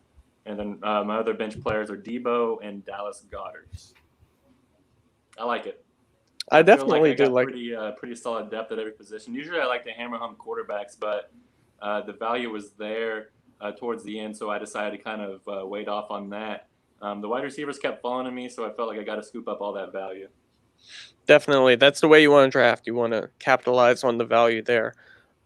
And then my other bench players are Debo and Dallas Goedert. I like it. I definitely do like pretty solid depth at every position. Usually I like to hammer home quarterbacks, but the value was there towards the end, so I decided to kind of wait off on that. The wide receivers kept falling to me, so I felt like I got to scoop up all that value. Definitely. That's the way you want to draft. You want to capitalize on the value there.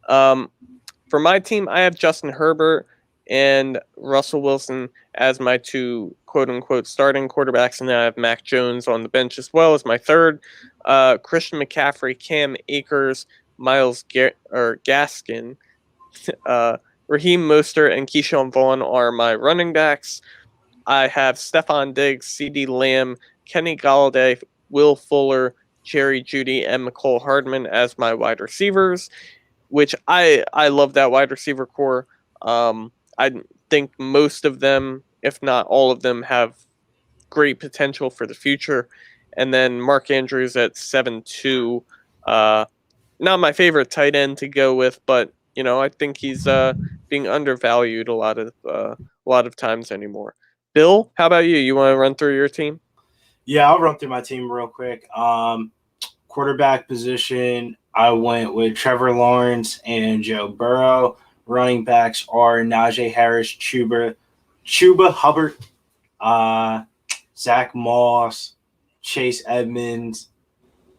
For my team, I have Justin Herbert and Russell Wilson as my 2 quote-unquote starting quarterbacks, and then I have Mac Jones on the bench as well as my third. Christian McCaffrey, Cam Akers, Miles Gaskin, Raheem Mostert, and Keyshawn Vaughn are my running backs. I have Stephon Diggs, CeeDee Lamb, Kenny Golladay, Will Fuller, Jerry Jeudy, and McCole Hardman as my wide receivers, which I love that wide receiver core. I think most of them, if not all of them, have great potential for the future. And then Mark Andrews at 7-2. Not my favorite tight end to go with, but I think he's being undervalued a lot of times anymore. Bill, how about you? You want to run through your team? Yeah, I'll run through my team real quick. Quarterback position, I went with Trevor Lawrence and Joe Burrow. Running backs are Najee Harris, Chuba Chuba Hubbard, Zach Moss, Chase Edmonds,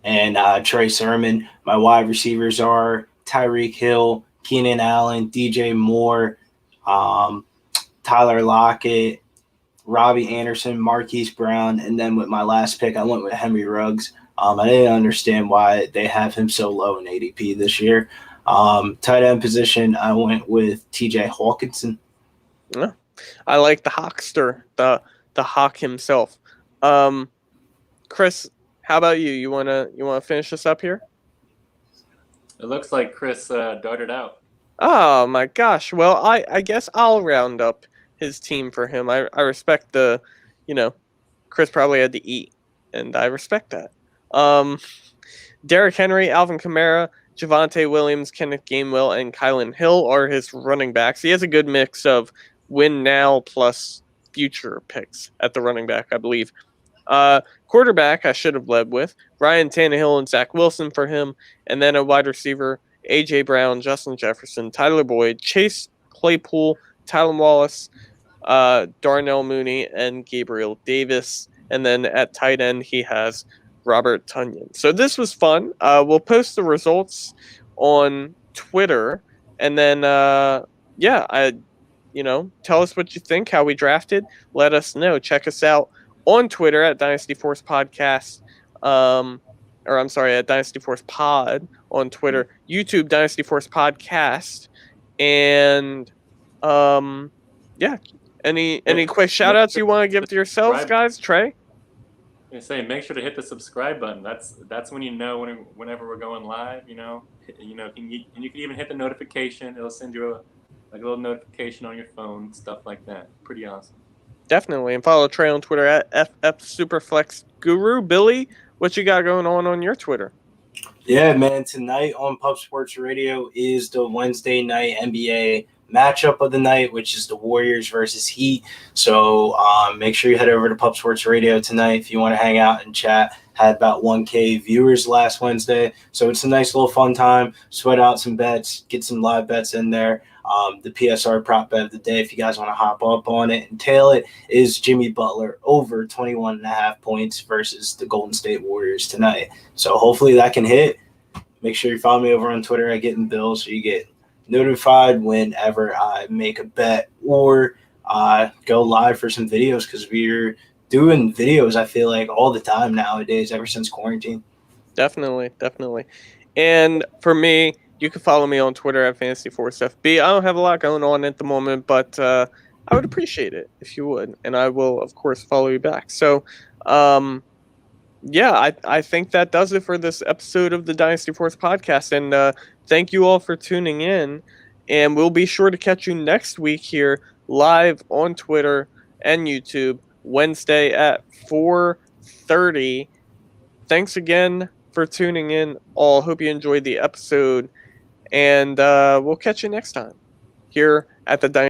and Trey Sermon. My wide receivers are Tyreek Hill, Keenan Allen, DJ Moore, Tyler Lockett, Robbie Anderson, Marquise Brown, and then with my last pick, I went with Henry Ruggs. I didn't understand why they have him so low in ADP this year. Tight end position, I went with TJ Hawkinson. Yeah. I like the Hawkster, the Hawk himself. Chris, how about you? You wanna finish this up here? It looks like Chris darted out. Oh my gosh. Well, I guess I'll round up his team for him. I respect the, Chris probably had to eat, and I respect that. Derrick Henry, Alvin Kamara, Javonte Williams, Kenneth Gainwell, and Kylan Hill are his running backs. He has a good mix of win now plus future picks at the running back, I believe. Quarterback, I should have led with Ryan Tannehill and Zach Wilson for him, and then a wide receiver, A.J. Brown, Justin Jefferson, Tyler Boyd, Chase Claypool, Tylen Wallace, Darnell Mooney, and Gabriel Davis. And then at tight end, he has Robert Tonyan. So this was fun. We'll post the results on Twitter, and then tell us what you think, how we drafted. Let us know. Check us out on Twitter at Dynasty Force Podcast. At Dynasty Force Pod on Twitter. YouTube Dynasty Force Podcast. And any quick shout outs you want to give to yourselves, guys? Trey? I say make sure to hit the subscribe button. That's when whenever we're going live. And you can even hit the notification. It'll send you a little notification on your phone, stuff like that. Pretty awesome. Definitely, and follow Trey on Twitter at FFSuperFlexGuru. Billy, what you got going on your Twitter? Yeah, man. Tonight on Pub Sports Radio is the Wednesday night NBA matchup of the night, which is the Warriors versus Heat. So make sure you head over to Pub Sports Radio tonight if you want to hang out and chat. Had about 1K viewers last Wednesday, so it's a nice little fun time. Sweat out some bets, get some live bets in there. The PSR prop bet of the day, if you guys want to hop up on it and tail it, is Jimmy Butler over 21.5 points versus the Golden State Warriors tonight. So hopefully that can hit. Make sure you follow me over on Twitter at Getting Bill so you get notified whenever I make a bet or go live for some videos, because we're doing videos, I feel like, all the time nowadays ever since quarantine. Definitely. And for me, you can follow me on Twitter at FantasyForceFB. I don't have a lot going on at the moment, but I would appreciate it if you would, and I will, of course, follow you back. So, I think that does it for this episode of the Dynasty Force Podcast, and thank you all for tuning in, and we'll be sure to catch you next week here live on Twitter and YouTube, Wednesday at 4:30. Thanks again for tuning in all. Hope you enjoyed the episode, and we'll catch you next time here at the Dynasty